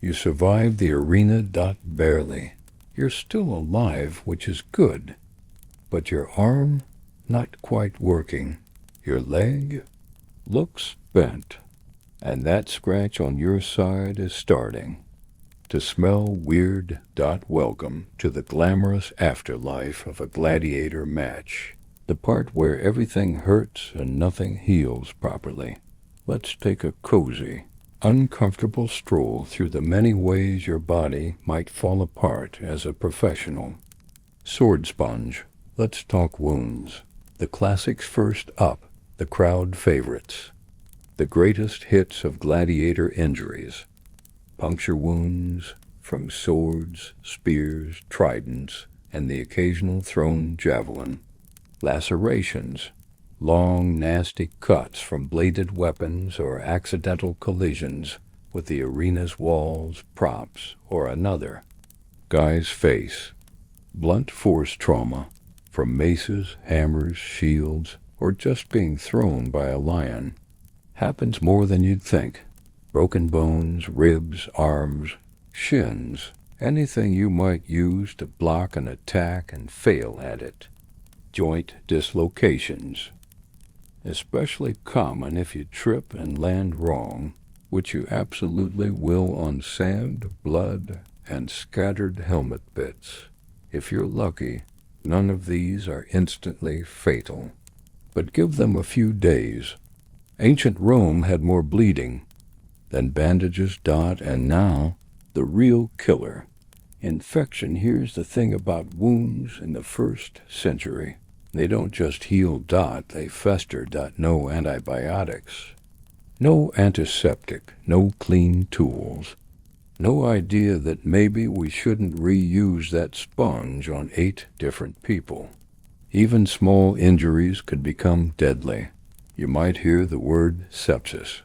you survived the arena. Barely. You're still alive, which is good. But your arm, not quite working. Your leg looks bent. And that scratch on your side is starting to smell weird. Welcome to the glamorous afterlife of a gladiator match. The part where everything hurts and nothing heals properly. Let's take a cozy, uncomfortable stroll through the many ways your body might fall apart as a professional. Sword sponge. Let's talk wounds. The classics first up, the crowd favorites. The greatest hits of gladiator injuries. Puncture wounds from swords, spears, tridents, and the occasional thrown javelin. Lacerations. Long, nasty cuts from bladed weapons or accidental collisions with the arena's walls, props, or another guy's face. Blunt force trauma from maces, hammers, shields, or just being thrown by a lion. Happens more than you'd think. Broken bones, ribs, arms, shins, anything you might use to block an attack and fail at it. Joint dislocations, especially common if you trip and land wrong, which you absolutely will on sand, blood, and scattered helmet bits. If you're lucky, none of these are instantly fatal. But give them a few days. Ancient Rome had more bleeding than bandages. And now, the real killer. Infection. Here's the thing about wounds in the 1st century. They don't just heal. They fester. No antibiotics. No antiseptic. No clean tools. No idea that maybe we shouldn't reuse that sponge on 8 different people. Even small injuries could become deadly. You might hear the word sepsis.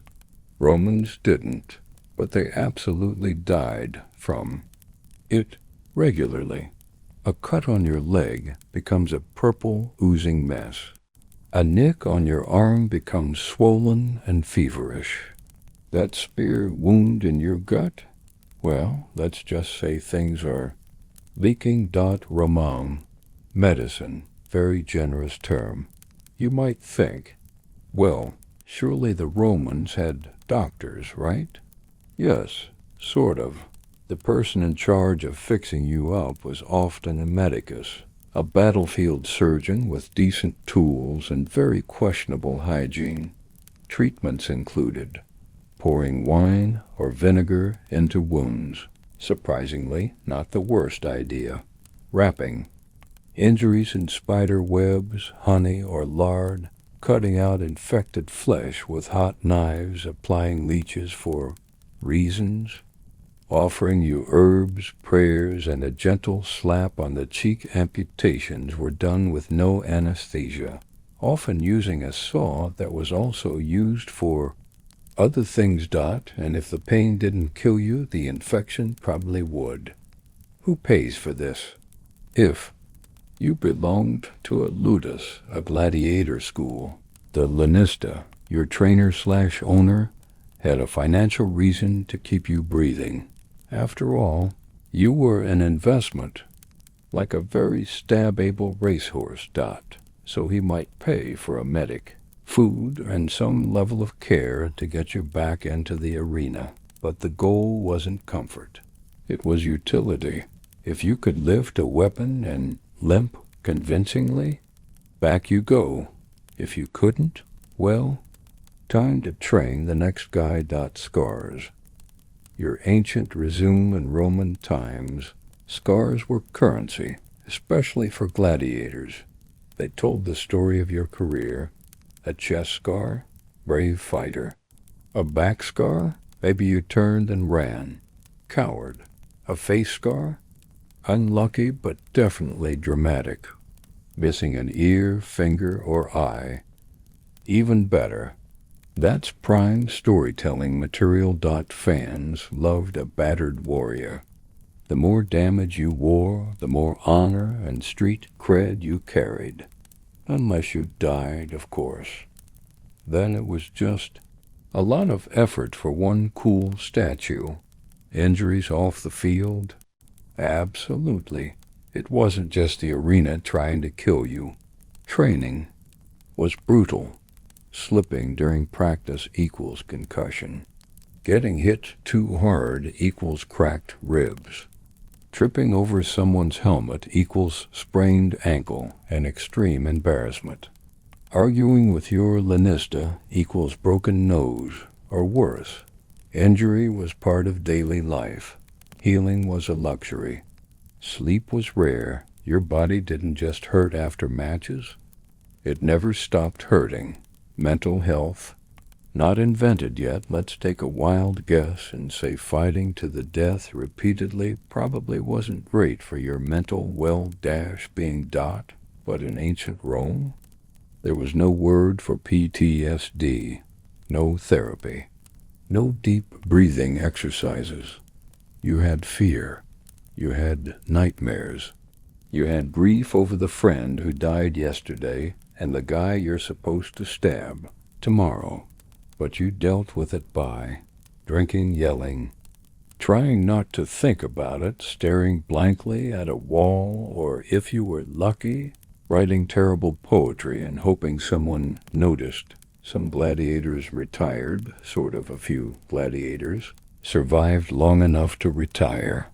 Romans didn't, but they absolutely died from it regularly. A cut on your leg becomes a purple, oozing mess. A nick on your arm becomes swollen and feverish. That spear wound in your gut? Well, let's just say things are leaking. Roman. Medicine. Very generous term. You might think, well, surely the Romans had doctors, right? Yes, sort of. The person in charge of fixing you up was often a medicus, a battlefield surgeon with decent tools and very questionable hygiene. Treatments included pouring wine or vinegar into wounds. Surprisingly, not the worst idea. Wrapping. Injuries in spider webs, honey, or lard. Cutting out infected flesh with hot knives. Applying leeches for reasons. Offering you herbs, prayers, and a gentle slap on the cheek. Amputations were done with no anesthesia, often using a saw that was also used for other things. And if the pain didn't kill you, the infection probably would. Who pays for this? If you belonged to a ludus, a gladiator school, the lanista, your trainer/owner, had a financial reason to keep you breathing. After all, you were an investment, like a very stab-able racehorse. So he might pay for a medic, food, and some level of care to get you back into the arena. But the goal wasn't comfort. It was utility. If you could lift a weapon and limp convincingly, back you go. If you couldn't, well, time to train the next guy. Scars. Your ancient resume in Roman times, scars were currency, especially for gladiators. They told the story of your career. A chest scar, brave fighter. A back scar, maybe you turned and ran, coward. A face scar, unlucky but definitely dramatic. Missing an ear, finger, or eye. Even better. That's prime storytelling material. Fans loved a battered warrior. The more damage you wore, the more honor and street cred you carried. Unless you died, of course. Then it was just a lot of effort for one cool statue. Injuries off the field? Absolutely. It wasn't just the arena trying to kill you. Training was brutal. Slipping during practice equals concussion. Getting hit too hard equals cracked ribs. Tripping over someone's helmet equals sprained ankle and extreme embarrassment. Arguing with your lanista equals broken nose, or worse. Injury was part of daily life. Healing was a luxury. Sleep was rare. Your body didn't just hurt after matches. It never stopped hurting. Mental health, not invented yet. Let's take a wild guess and say fighting to the death repeatedly probably wasn't great for your mental well-being. But in ancient Rome, there was no word for PTSD, no therapy, no deep breathing exercises. You had fear, you had nightmares, you had grief over the friend who died yesterday and the guy you're supposed to stab tomorrow. But you dealt with it by drinking, yelling, trying not to think about it, staring blankly at a wall, or if you were lucky, writing terrible poetry and hoping someone noticed. Some gladiators retired, sort of a few gladiators, survived long enough to retire.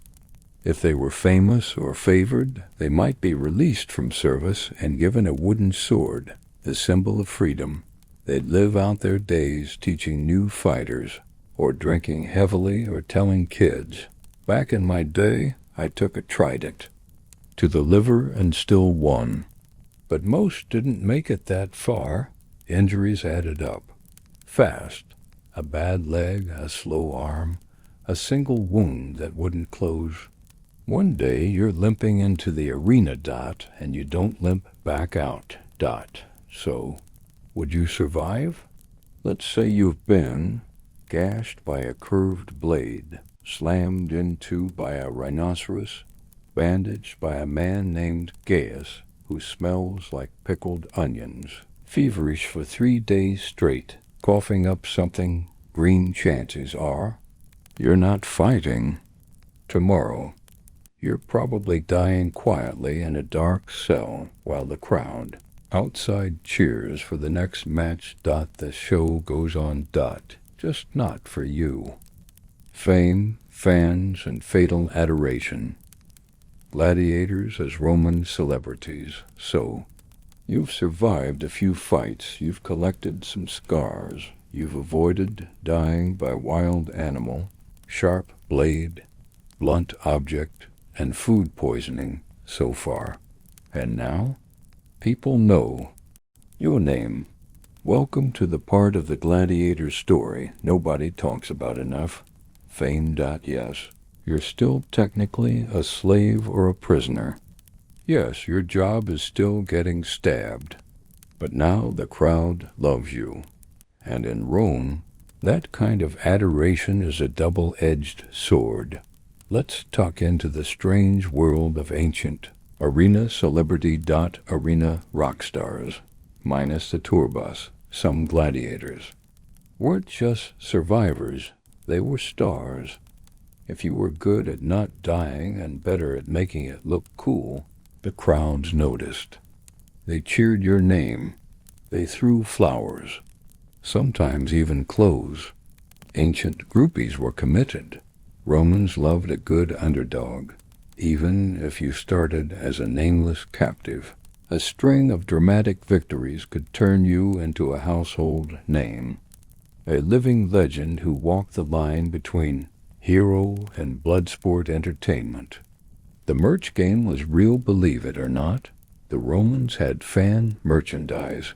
If they were famous or favored, they might be released from service and given a wooden sword, the symbol of freedom. They'd live out their days teaching new fighters, or drinking heavily or telling kids. Back in my day, I took a trident to the liver and still won. But most didn't make it that far. Injuries added up. Fast. A bad leg, a slow arm, a single wound that wouldn't close. One day you're limping into the arena, and you don't limp back out, So, would you survive? Let's say you've been gashed by a curved blade, slammed into by a rhinoceros, bandaged by a man named Gaius, who smells like pickled onions, feverish for 3 days straight, coughing up something. Green chances are you're not fighting. Tomorrow, you're probably dying quietly in a dark cell while the crowd outside cheers for the next match. The show goes on. Just not for you. Fame, fans, and fatal adoration. Gladiators as Roman celebrities. So, you've survived a few fights, you've collected some scars, you've avoided dying by wild animal, sharp blade, blunt object, and food poisoning so far. And now, people know your name. Welcome to the part of the gladiator story nobody talks about enough. Fame. Yes, you're still technically a slave or a prisoner. Yes, your job is still getting stabbed. But now the crowd loves you. And in Rome, that kind of adoration is a double-edged sword. Let's tuck into the strange world of ancient arena celebrity. Arena rock stars, minus the tour bus. Some gladiators weren't just survivors, they were stars. If you were good at not dying and better at making it look cool, the crowds noticed. They cheered your name. They threw flowers, sometimes even clothes. Ancient groupies were committed. Romans loved a good underdog, even if you started as a nameless captive. A string of dramatic victories could turn you into a household name, a living legend who walked the line between hero and bloodsport entertainment. The merch game was real, believe it or not. The Romans had fan merchandise.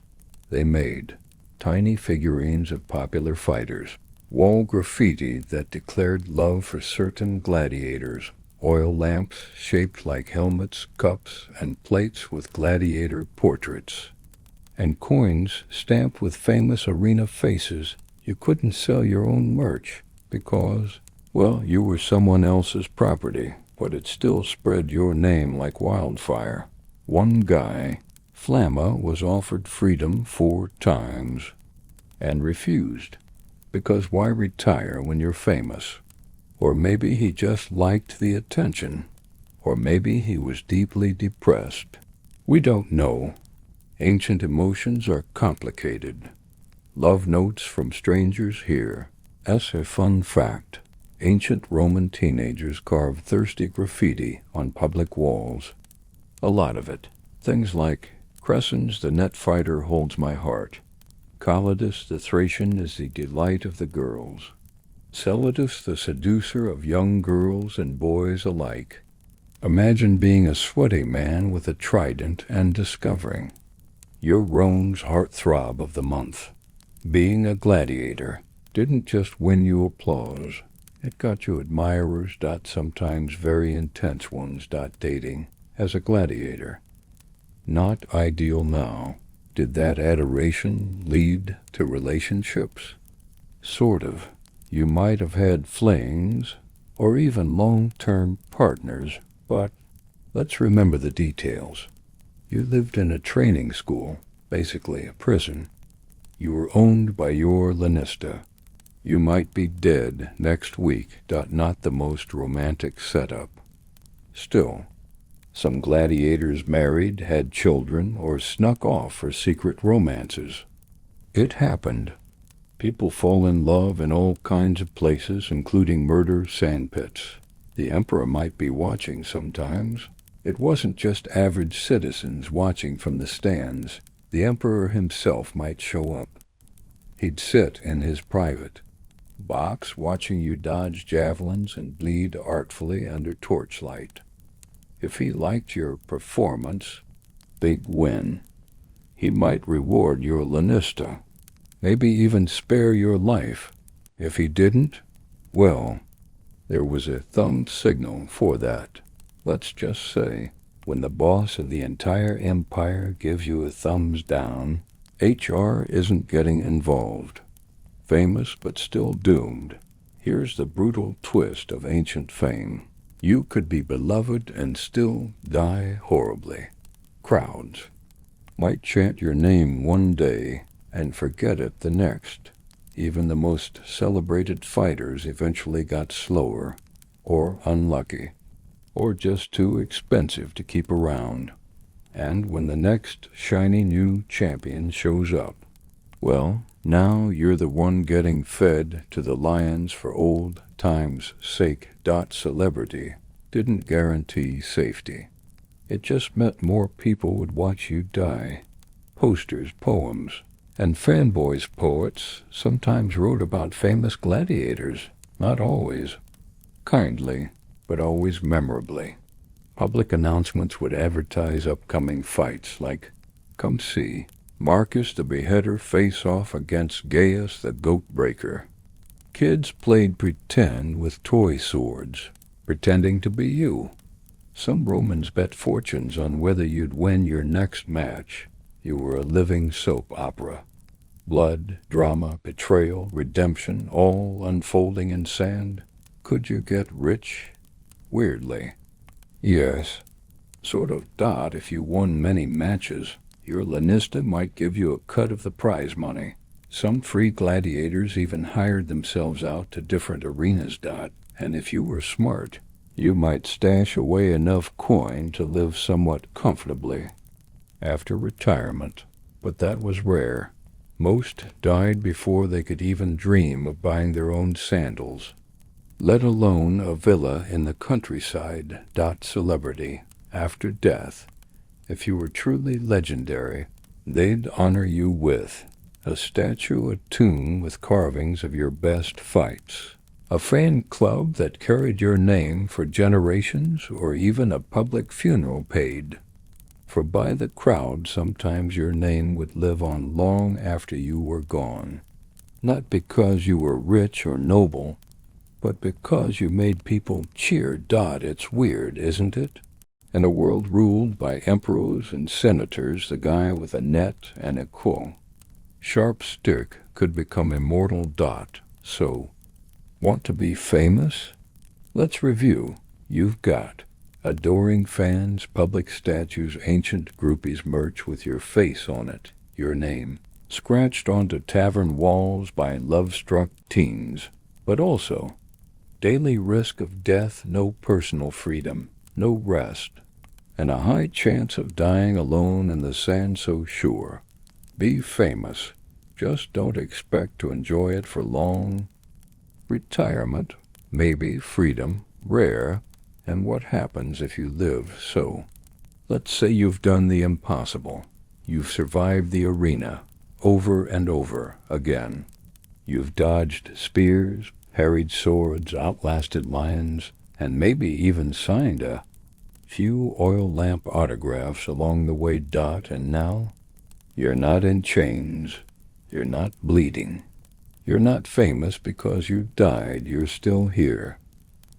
They made tiny figurines of popular fighters, wall graffiti that declared love for certain gladiators, oil lamps shaped like helmets, cups, and plates with gladiator portraits, and coins stamped with famous arena faces. You couldn't sell your own merch because, well, you were someone else's property, but it still spread your name like wildfire. One guy, Flamma, was offered freedom 4 times and refused, because why retire when you're famous? Or maybe he just liked the attention. Or maybe he was deeply depressed. We don't know. Ancient emotions are complicated. Love notes from strangers here. As a fun fact, ancient Roman teenagers carved thirsty graffiti on public walls. A lot of it. Things like, Crescens the net fighter holds my heart. Calidus the Thracian is the delight of the girls. Celadus the seducer of young girls and boys alike. Imagine being a sweaty man with a trident and discovering you're Rome's heartthrob of the month. Being a gladiator didn't just win you applause. It got you admirers. Sometimes very intense ones. Dating as a gladiator. Not ideal now. Did that adoration lead to relationships? Sort of. You might have had flings, or even long-term partners, but let's remember the details. You lived in a training school, basically a prison. You were owned by your lanista. You might be dead next week. Not the most romantic setup. Still, some gladiators married, had children, or snuck off for secret romances. It happened. People fall in love in all kinds of places, including murder sandpits. The emperor might be watching sometimes. It wasn't just average citizens watching from the stands. The emperor himself might show up. He'd sit in his private box watching you dodge javelins and bleed artfully under torchlight. If he liked your performance, big win. He might reward your lanista, maybe even spare your life. If he didn't, well, there was a thumb signal for that. Let's just say, when the boss of the entire empire gives you a thumbs down, HR isn't getting involved. Famous but still doomed. Here's the brutal twist of ancient fame. You could be beloved and still die horribly. Crowds might chant your name one day and forget it the next. Even the most celebrated fighters eventually got slower, or unlucky, or just too expensive to keep around. And when the next shiny new champion shows up, well, now you're the one getting fed to the lions for old time's sake. Celebrity didn't guarantee safety. It just meant more people would watch you die. Posters, poems, and fanboys poets sometimes wrote about famous gladiators, not always kindly, but always memorably. Public announcements would advertise upcoming fights like, come see Marcus the Beheader face off against Gaius the Goat Breaker. Kids played pretend with toy swords, pretending to be you. Some Romans bet fortunes on whether you'd win your next match. You were a living soap opera. Blood, drama, betrayal, redemption, all unfolding in sand. Could you get rich? Weirdly. Yes. Sort of. If you won many matches, your lanista might give you a cut of the prize money. Some free gladiators even hired themselves out to different arenas. And if you were smart, you might stash away enough coin to live somewhat comfortably after retirement. But that was rare. Most died before they could even dream of buying their own sandals, let alone a villa in the countryside. Celebrity, after death, if you were truly legendary, they'd honor you with a statue, a tomb with carvings of your best fights, a fan club that carried your name for generations, or even a public funeral paid for by the crowd. Sometimes your name would live on long after you were gone, not because you were rich or noble, but because you made people cheer. It's weird, isn't it? In a world ruled by emperors and senators, the guy with a net and a sharp stick could become immortal. So, want to be famous? Let's review. You've got adoring fans, public statues, ancient groupies, merch with your face on it, your name, scratched onto tavern walls by love-struck teens. But also, daily risk of death, no personal freedom, no rest, and a high chance of dying alone in the sand. So sure, be famous. Just don't expect to enjoy it for long. Retirement, maybe. Freedom, rare. And what happens if you live so? Let's say you've done the impossible. You've survived the arena, over and over again. You've dodged spears, parried swords, outlasted lions, and maybe even signed a few oil lamp autographs along the way. And now, you're not in chains. You're not bleeding. You're not famous because you died. You're still here.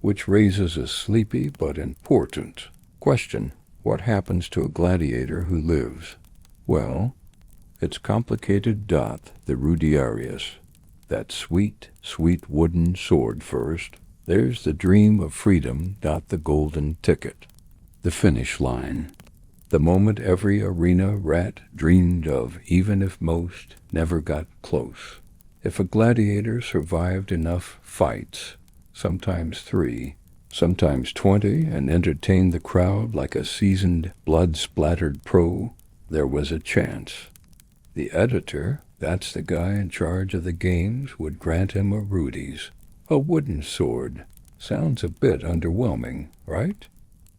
Which raises a sleepy but important question. What happens to a gladiator who lives? Well, it's complicated. The rudiarius. That sweet, sweet wooden sword first. There's the dream of freedom. The golden ticket. The finish line. The moment every arena rat dreamed of, even if most never got close. If a gladiator survived enough fights, sometimes 3, sometimes 20, and entertained the crowd like a seasoned, blood-splattered pro, there was a chance. The editor, that's the guy in charge of the games, would grant him a Rudy's, a wooden sword. Sounds a bit underwhelming, right?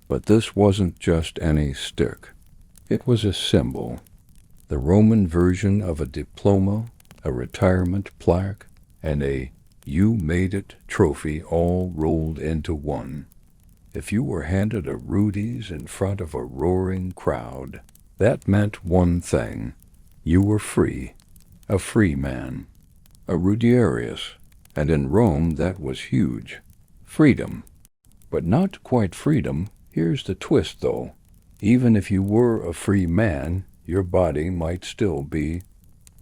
But this wasn't just any stick. It was a symbol, the Roman version of a diploma, a retirement plaque, and a "you made it" trophy all rolled into one. If you were handed a Rudy's in front of a roaring crowd, that meant one thing. You were free, a free man, a Rudiarius, and in Rome that was huge. Freedom. But not quite freedom. Here's the twist, though. Even if you were a free man, your body might still be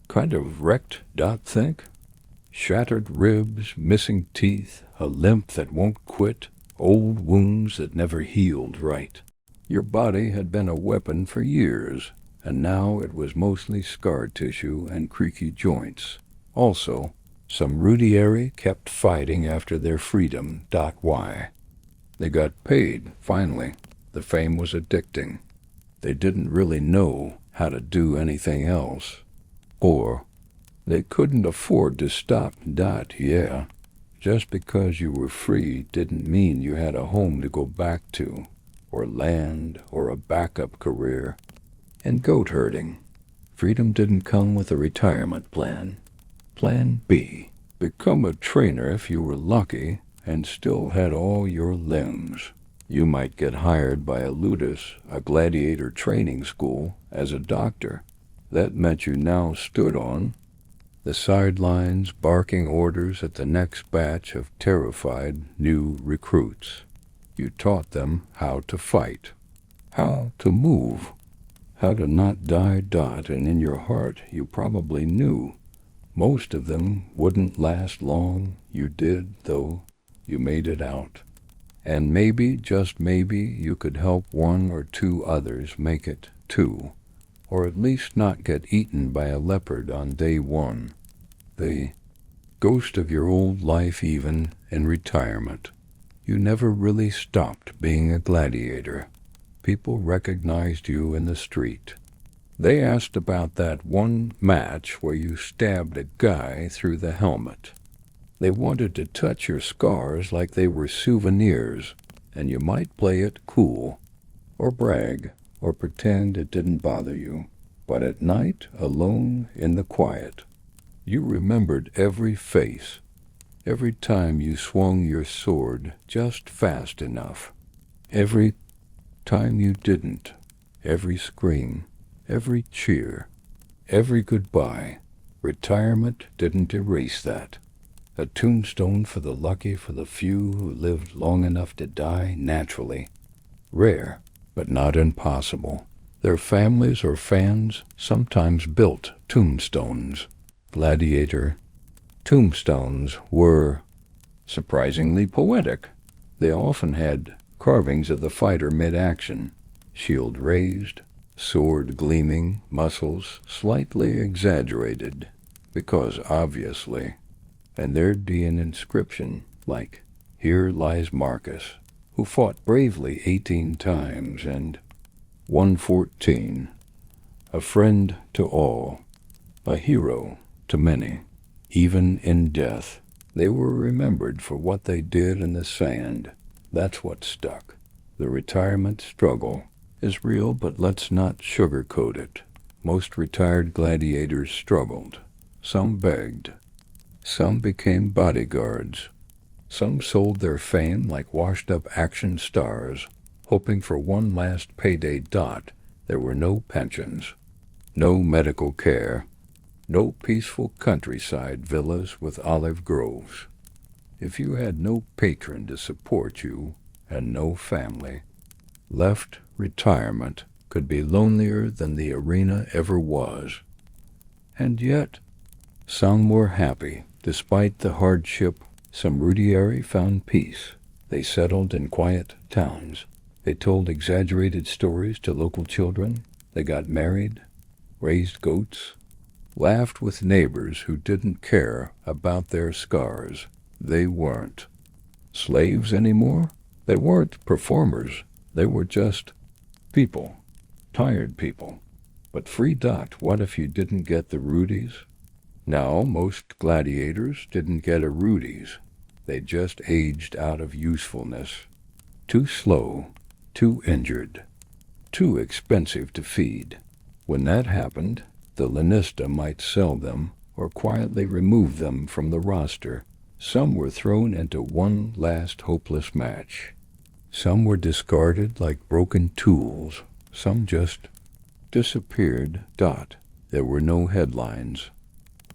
kind of wrecked, think? Shattered ribs, missing teeth, a limp that won't quit, old wounds that never healed right. Your body had been a weapon for years, and now it was mostly scar tissue and creaky joints. Also, some Rudiari kept fighting after their freedom. Why? They got paid, finally. The fame was addicting. They didn't really know how to do anything else. Or they couldn't afford to stop. Yeah. Just because you were free didn't mean you had a home to go back to, or land, or a backup career. And goat herding. Freedom didn't come with a retirement plan. Plan B. Become a trainer if you were lucky and still had all your limbs. You might get hired by a ludus, a gladiator training school, as a doctor. That meant you now stood on the sidelines, barking orders at the next batch of terrified new recruits. You taught them how to fight, how to move, how to not die. And in your heart you probably knew most of them wouldn't last long. You did, though. You made it out. And maybe, just maybe, you could help 1 or 2 others make it too, or at least not get eaten by a leopard on day 1. The ghost of your old life, even in retirement. You never really stopped being a gladiator. People recognized you in the street. They asked about that one match where you stabbed a guy through the helmet. They wanted to touch your scars like they were souvenirs, and you might play it cool, or brag, or pretend it didn't bother you. But at night, alone in the quiet, you remembered every face, every time you swung your sword just fast enough, every time you didn't, every scream, every cheer, every goodbye. Retirement didn't erase that. A tombstone for the lucky, for the few who lived long enough to die naturally. Rare, but not impossible. Their families or fans sometimes built tombstones. Gladiator tombstones were surprisingly poetic. They often had carvings of the fighter mid-action, shield raised, sword gleaming, muscles slightly exaggerated, because obviously. And there'd be an inscription like, "Here lies Marcus, who fought bravely 18 times, and 114, a friend to all, a hero to many, even in death." They were remembered for what they did in the sand. That's what stuck. The retirement struggle is real, but let's not sugarcoat it. Most retired gladiators struggled. Some begged. Some became bodyguards. Some sold their fame like washed-up action stars, hoping for one last payday. There were no pensions, no medical care, no peaceful countryside villas with olive groves. If you had no patron to support you and no family, left retirement could be lonelier than the arena ever was. And yet, some were happy. Despite the hardship, some Rudiari found peace. They settled in quiet towns. They told exaggerated stories to local children. They got married, raised goats, laughed with neighbors who didn't care about their scars. They weren't slaves anymore. They weren't performers. They were just people. Tired people. But free. What if you didn't get the Rudies? Now, most gladiators didn't get a Rudies. They just aged out of usefulness. Too slow, too injured, too expensive to feed. When that happened, the Lanista might sell them or quietly remove them from the roster. Some were thrown into one last hopeless match. Some were discarded like broken tools. Some just disappeared. There were no headlines.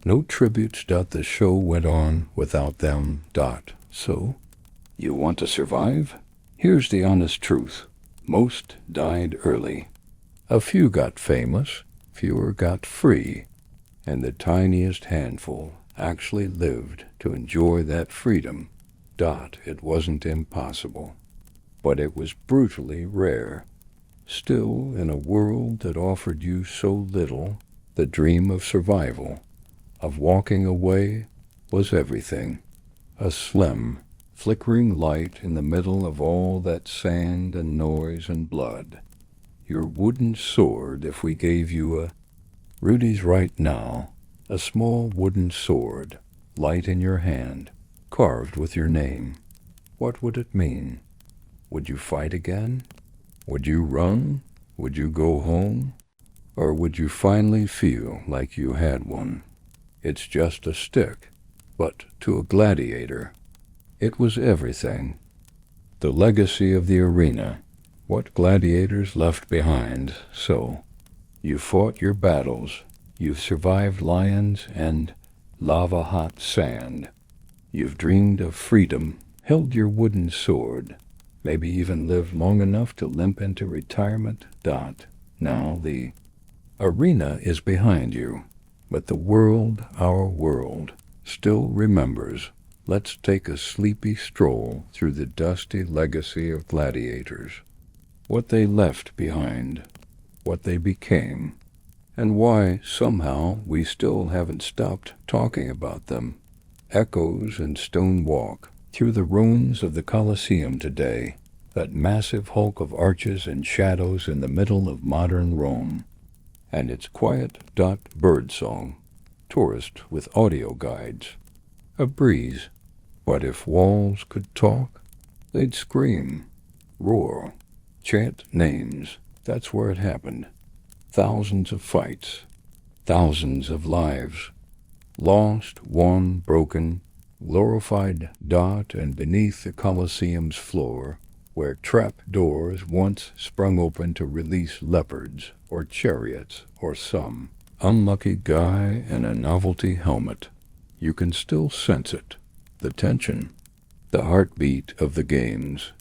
No tributes. The show went on without them. So, you want to survive? Here's the honest truth. Most died early. A few got famous, fewer got free, and the tiniest handful actually lived to enjoy that freedom. It wasn't impossible, but it was brutally rare. Still, in a world that offered you so little, the dream of survival, of walking away, was everything. A slim, flickering light in the middle of all that sand and noise and blood. Your wooden sword if we gave you a Rudy's right now, a small wooden sword, light in your hand, carved with your name. What would it mean? Would you fight again? Would you run? Would you go home? Or would you finally feel like you had one? It's just a stick, but to a gladiator, it was everything. The legacy of the arena, what gladiators left behind. So, you fought your battles, you've survived lions and lava-hot sand. You've dreamed of freedom, held your wooden sword, maybe even lived long enough to limp into retirement. Now the arena is behind you, but the world, our world, still remembers. Let's take a sleepy stroll through the dusty legacy of gladiators. What they left behind, what they became, and why somehow we still haven't stopped talking about them. Echoes and stone walk through the ruins of the Colosseum today, that massive hulk of arches and shadows in the middle of modern Rome. And its quiet birdsong, tourist with audio guides. A breeze. What if walls could talk? They'd scream, roar, chant names. That's where it happened. Thousands of fights, thousands of lives, lost, won, broken, glorified. And beneath the Colosseum's floor, where trap doors once sprung open to release leopards or chariots or some unlucky guy in a novelty helmet, you can still sense it, the tension, the heartbeat of the games,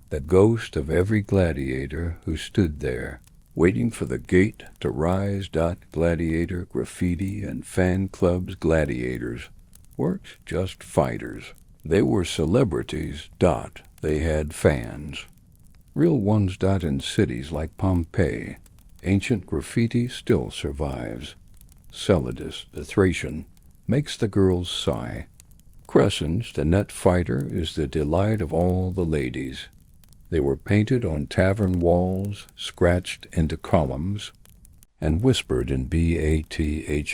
the ghost of every gladiator who stood there, waiting for the gate to rise. Gladiator graffiti and fan clubs. Gladiators weren't just fighters. They were celebrities. They had fans. Real ones. In cities like Pompeii, ancient graffiti still survives. Celadus, the Thracian, makes the girls sigh. Crescens, the net fighter, is the delight of all the ladies. They were painted on tavern walls, scratched into columns, and whispered in BATHHOUSES.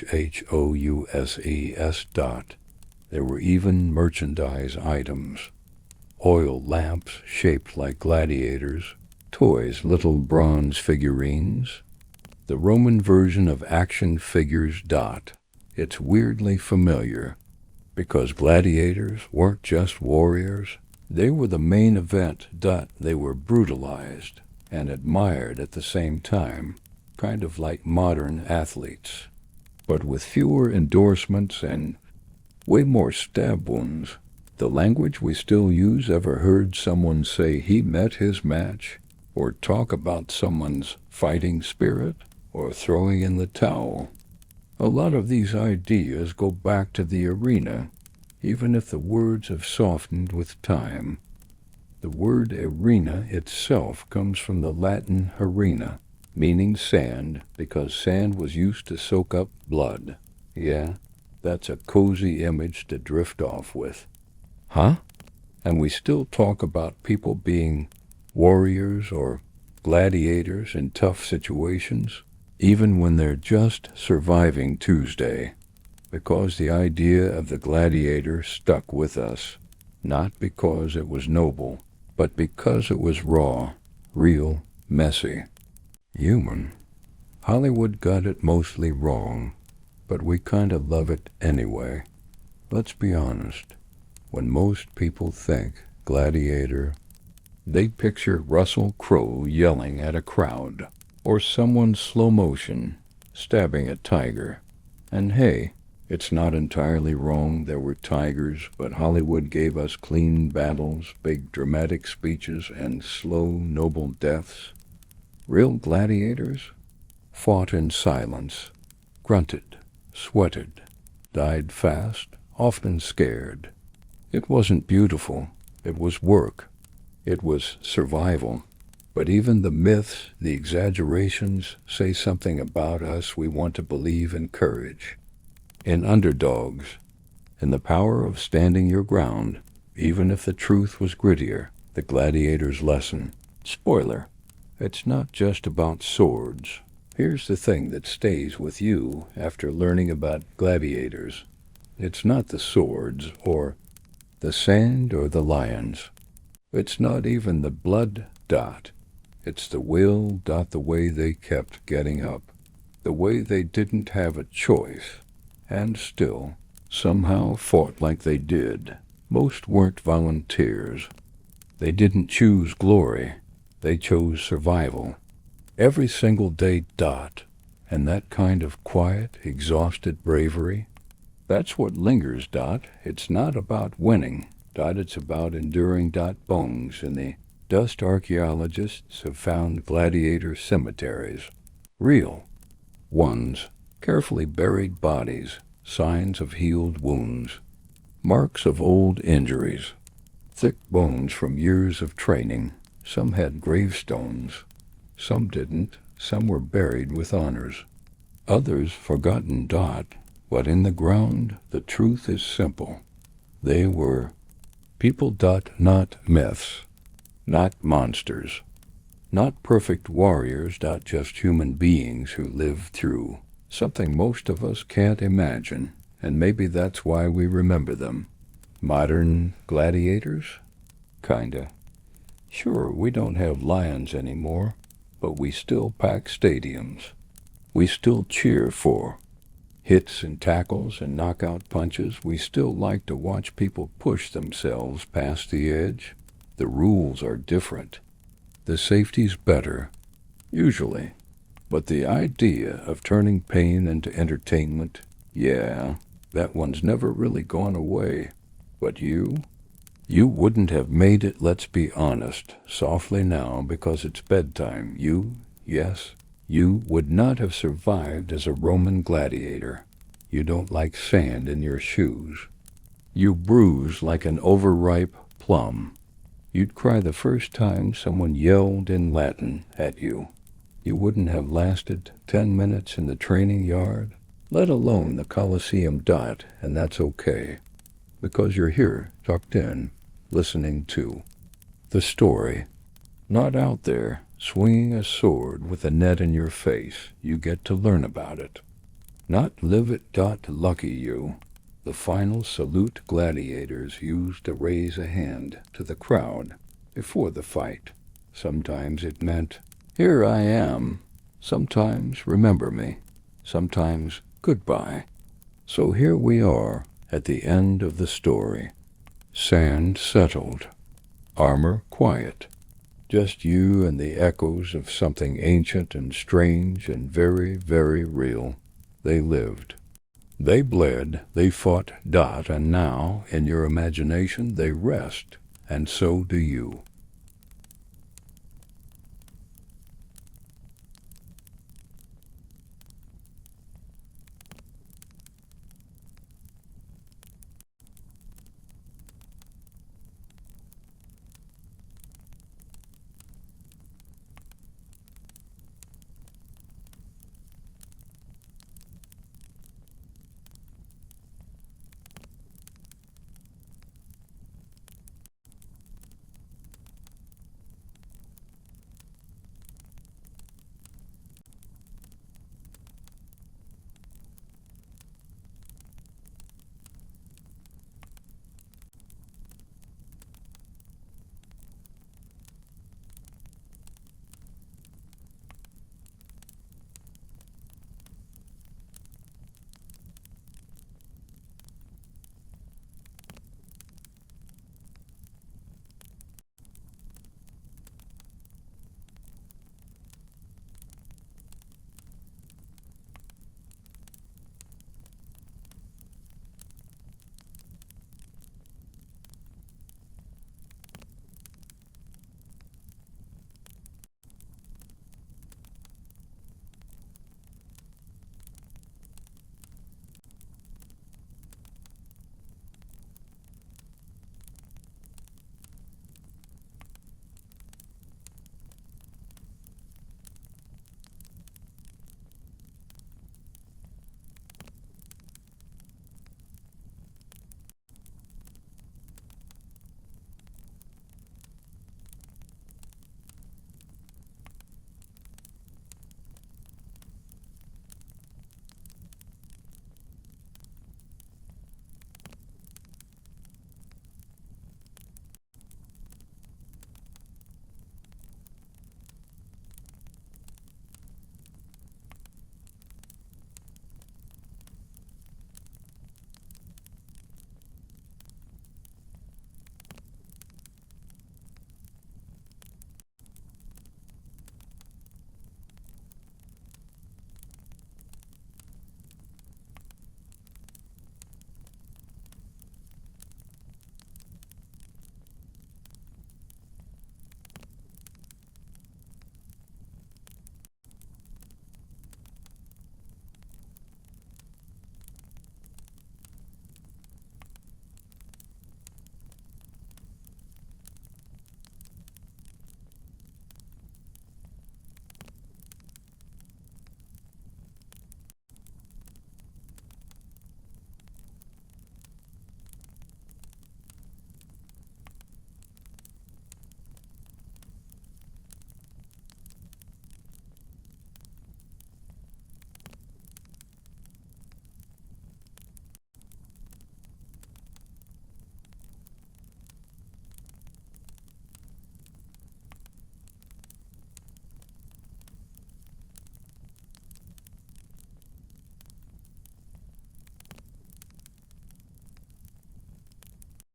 There were even merchandise items. Oil lamps shaped like gladiators, toys, little bronze figurines. The Roman version of action figures. It's weirdly familiar, because gladiators weren't just warriors. They were the main event. They were brutalized and admired at the same time, kind of like modern athletes, but with fewer endorsements and way more stab wounds. The language we still use. Ever heard someone say he met his match, or talk about someone's fighting spirit, or throwing in the towel? A lot of these ideas go back to the arena, even if the words have softened with time. The word arena itself comes from the Latin arena, meaning sand, because sand was used to soak up blood. Yeah, that's a cozy image to drift off with. Huh? And we still talk about people being warriors or gladiators in tough situations, even when they're just surviving Tuesday, because the idea of the gladiator stuck with us, not because it was noble, but because it was raw, real, messy, human. Hollywood got it mostly wrong, but we kind of love it anyway. Let's be honest. When most people think Gladiator, they picture Russell Crowe yelling at a crowd, or someone slow motion stabbing a tiger. And hey, it's not entirely wrong there were tigers, but Hollywood gave us clean battles, big dramatic speeches, and slow, noble deaths. Real gladiators fought in silence, grunted, sweated, died fast, often scared. It wasn't beautiful. It was work. It was survival. But even the myths, the exaggerations, say something about us we want to believe in courage, in underdogs, in the power of standing your ground, even if the truth was grittier. The gladiator's lesson. Spoiler, it's not just about swords. Here's the thing that stays with you after learning about gladiators. It's not the swords, or the sand, or the lions. It's not even the blood. It's the will. The way they kept getting up. The way they didn't have a choice, and still, somehow fought like they did. Most weren't volunteers. They didn't choose glory. They chose survival. Every single day. And that kind of quiet, exhausted bravery, that's what lingers. It's not about winning. It's about enduring. Bones in the dust. Archaeologists have found gladiator cemeteries. Real ones. Carefully buried bodies. Signs of healed wounds. Marks of old injuries. Thick bones from years of training. Some had gravestones. Some didn't. Some were buried with honors. Others forgotten. But in the ground, the truth is simple. They were people. Not myths. Not monsters. Not perfect warriors. Just human beings who lived through something most of us can't imagine. And maybe that's why we remember them. Modern gladiators? Kinda. Sure, we don't have lions anymore, but we still pack stadiums. We still cheer for hits and tackles and knockout punches. We still like to watch people push themselves past the edge. The rules are different. The safety's better, usually. But the idea of turning pain into entertainment, yeah, that one's never really gone away. But you wouldn't have made it, let's be honest, softly now because it's bedtime. Yes, you would not have survived as a Roman gladiator. You don't like sand in your shoes. You bruise like an overripe plum. You'd cry the first time someone yelled in Latin at you. You wouldn't have lasted 10 minutes in the training yard, let alone the Colosseum. And that's okay, because you're here, tucked in, listening to the story. Not out there, swinging a sword with a net in your face. You get to learn about it. Not live it. Lucky you. The final salute gladiators used to raise a hand to the crowd before the fight. Sometimes it meant, here I am. Sometimes, remember me. Sometimes, goodbye. So here we are at the end of the story. Sand settled. Armor quiet. Just you and the echoes of something ancient and strange and very, very real. They lived. They bled. They fought. And now, in your imagination, they rest. And so do you.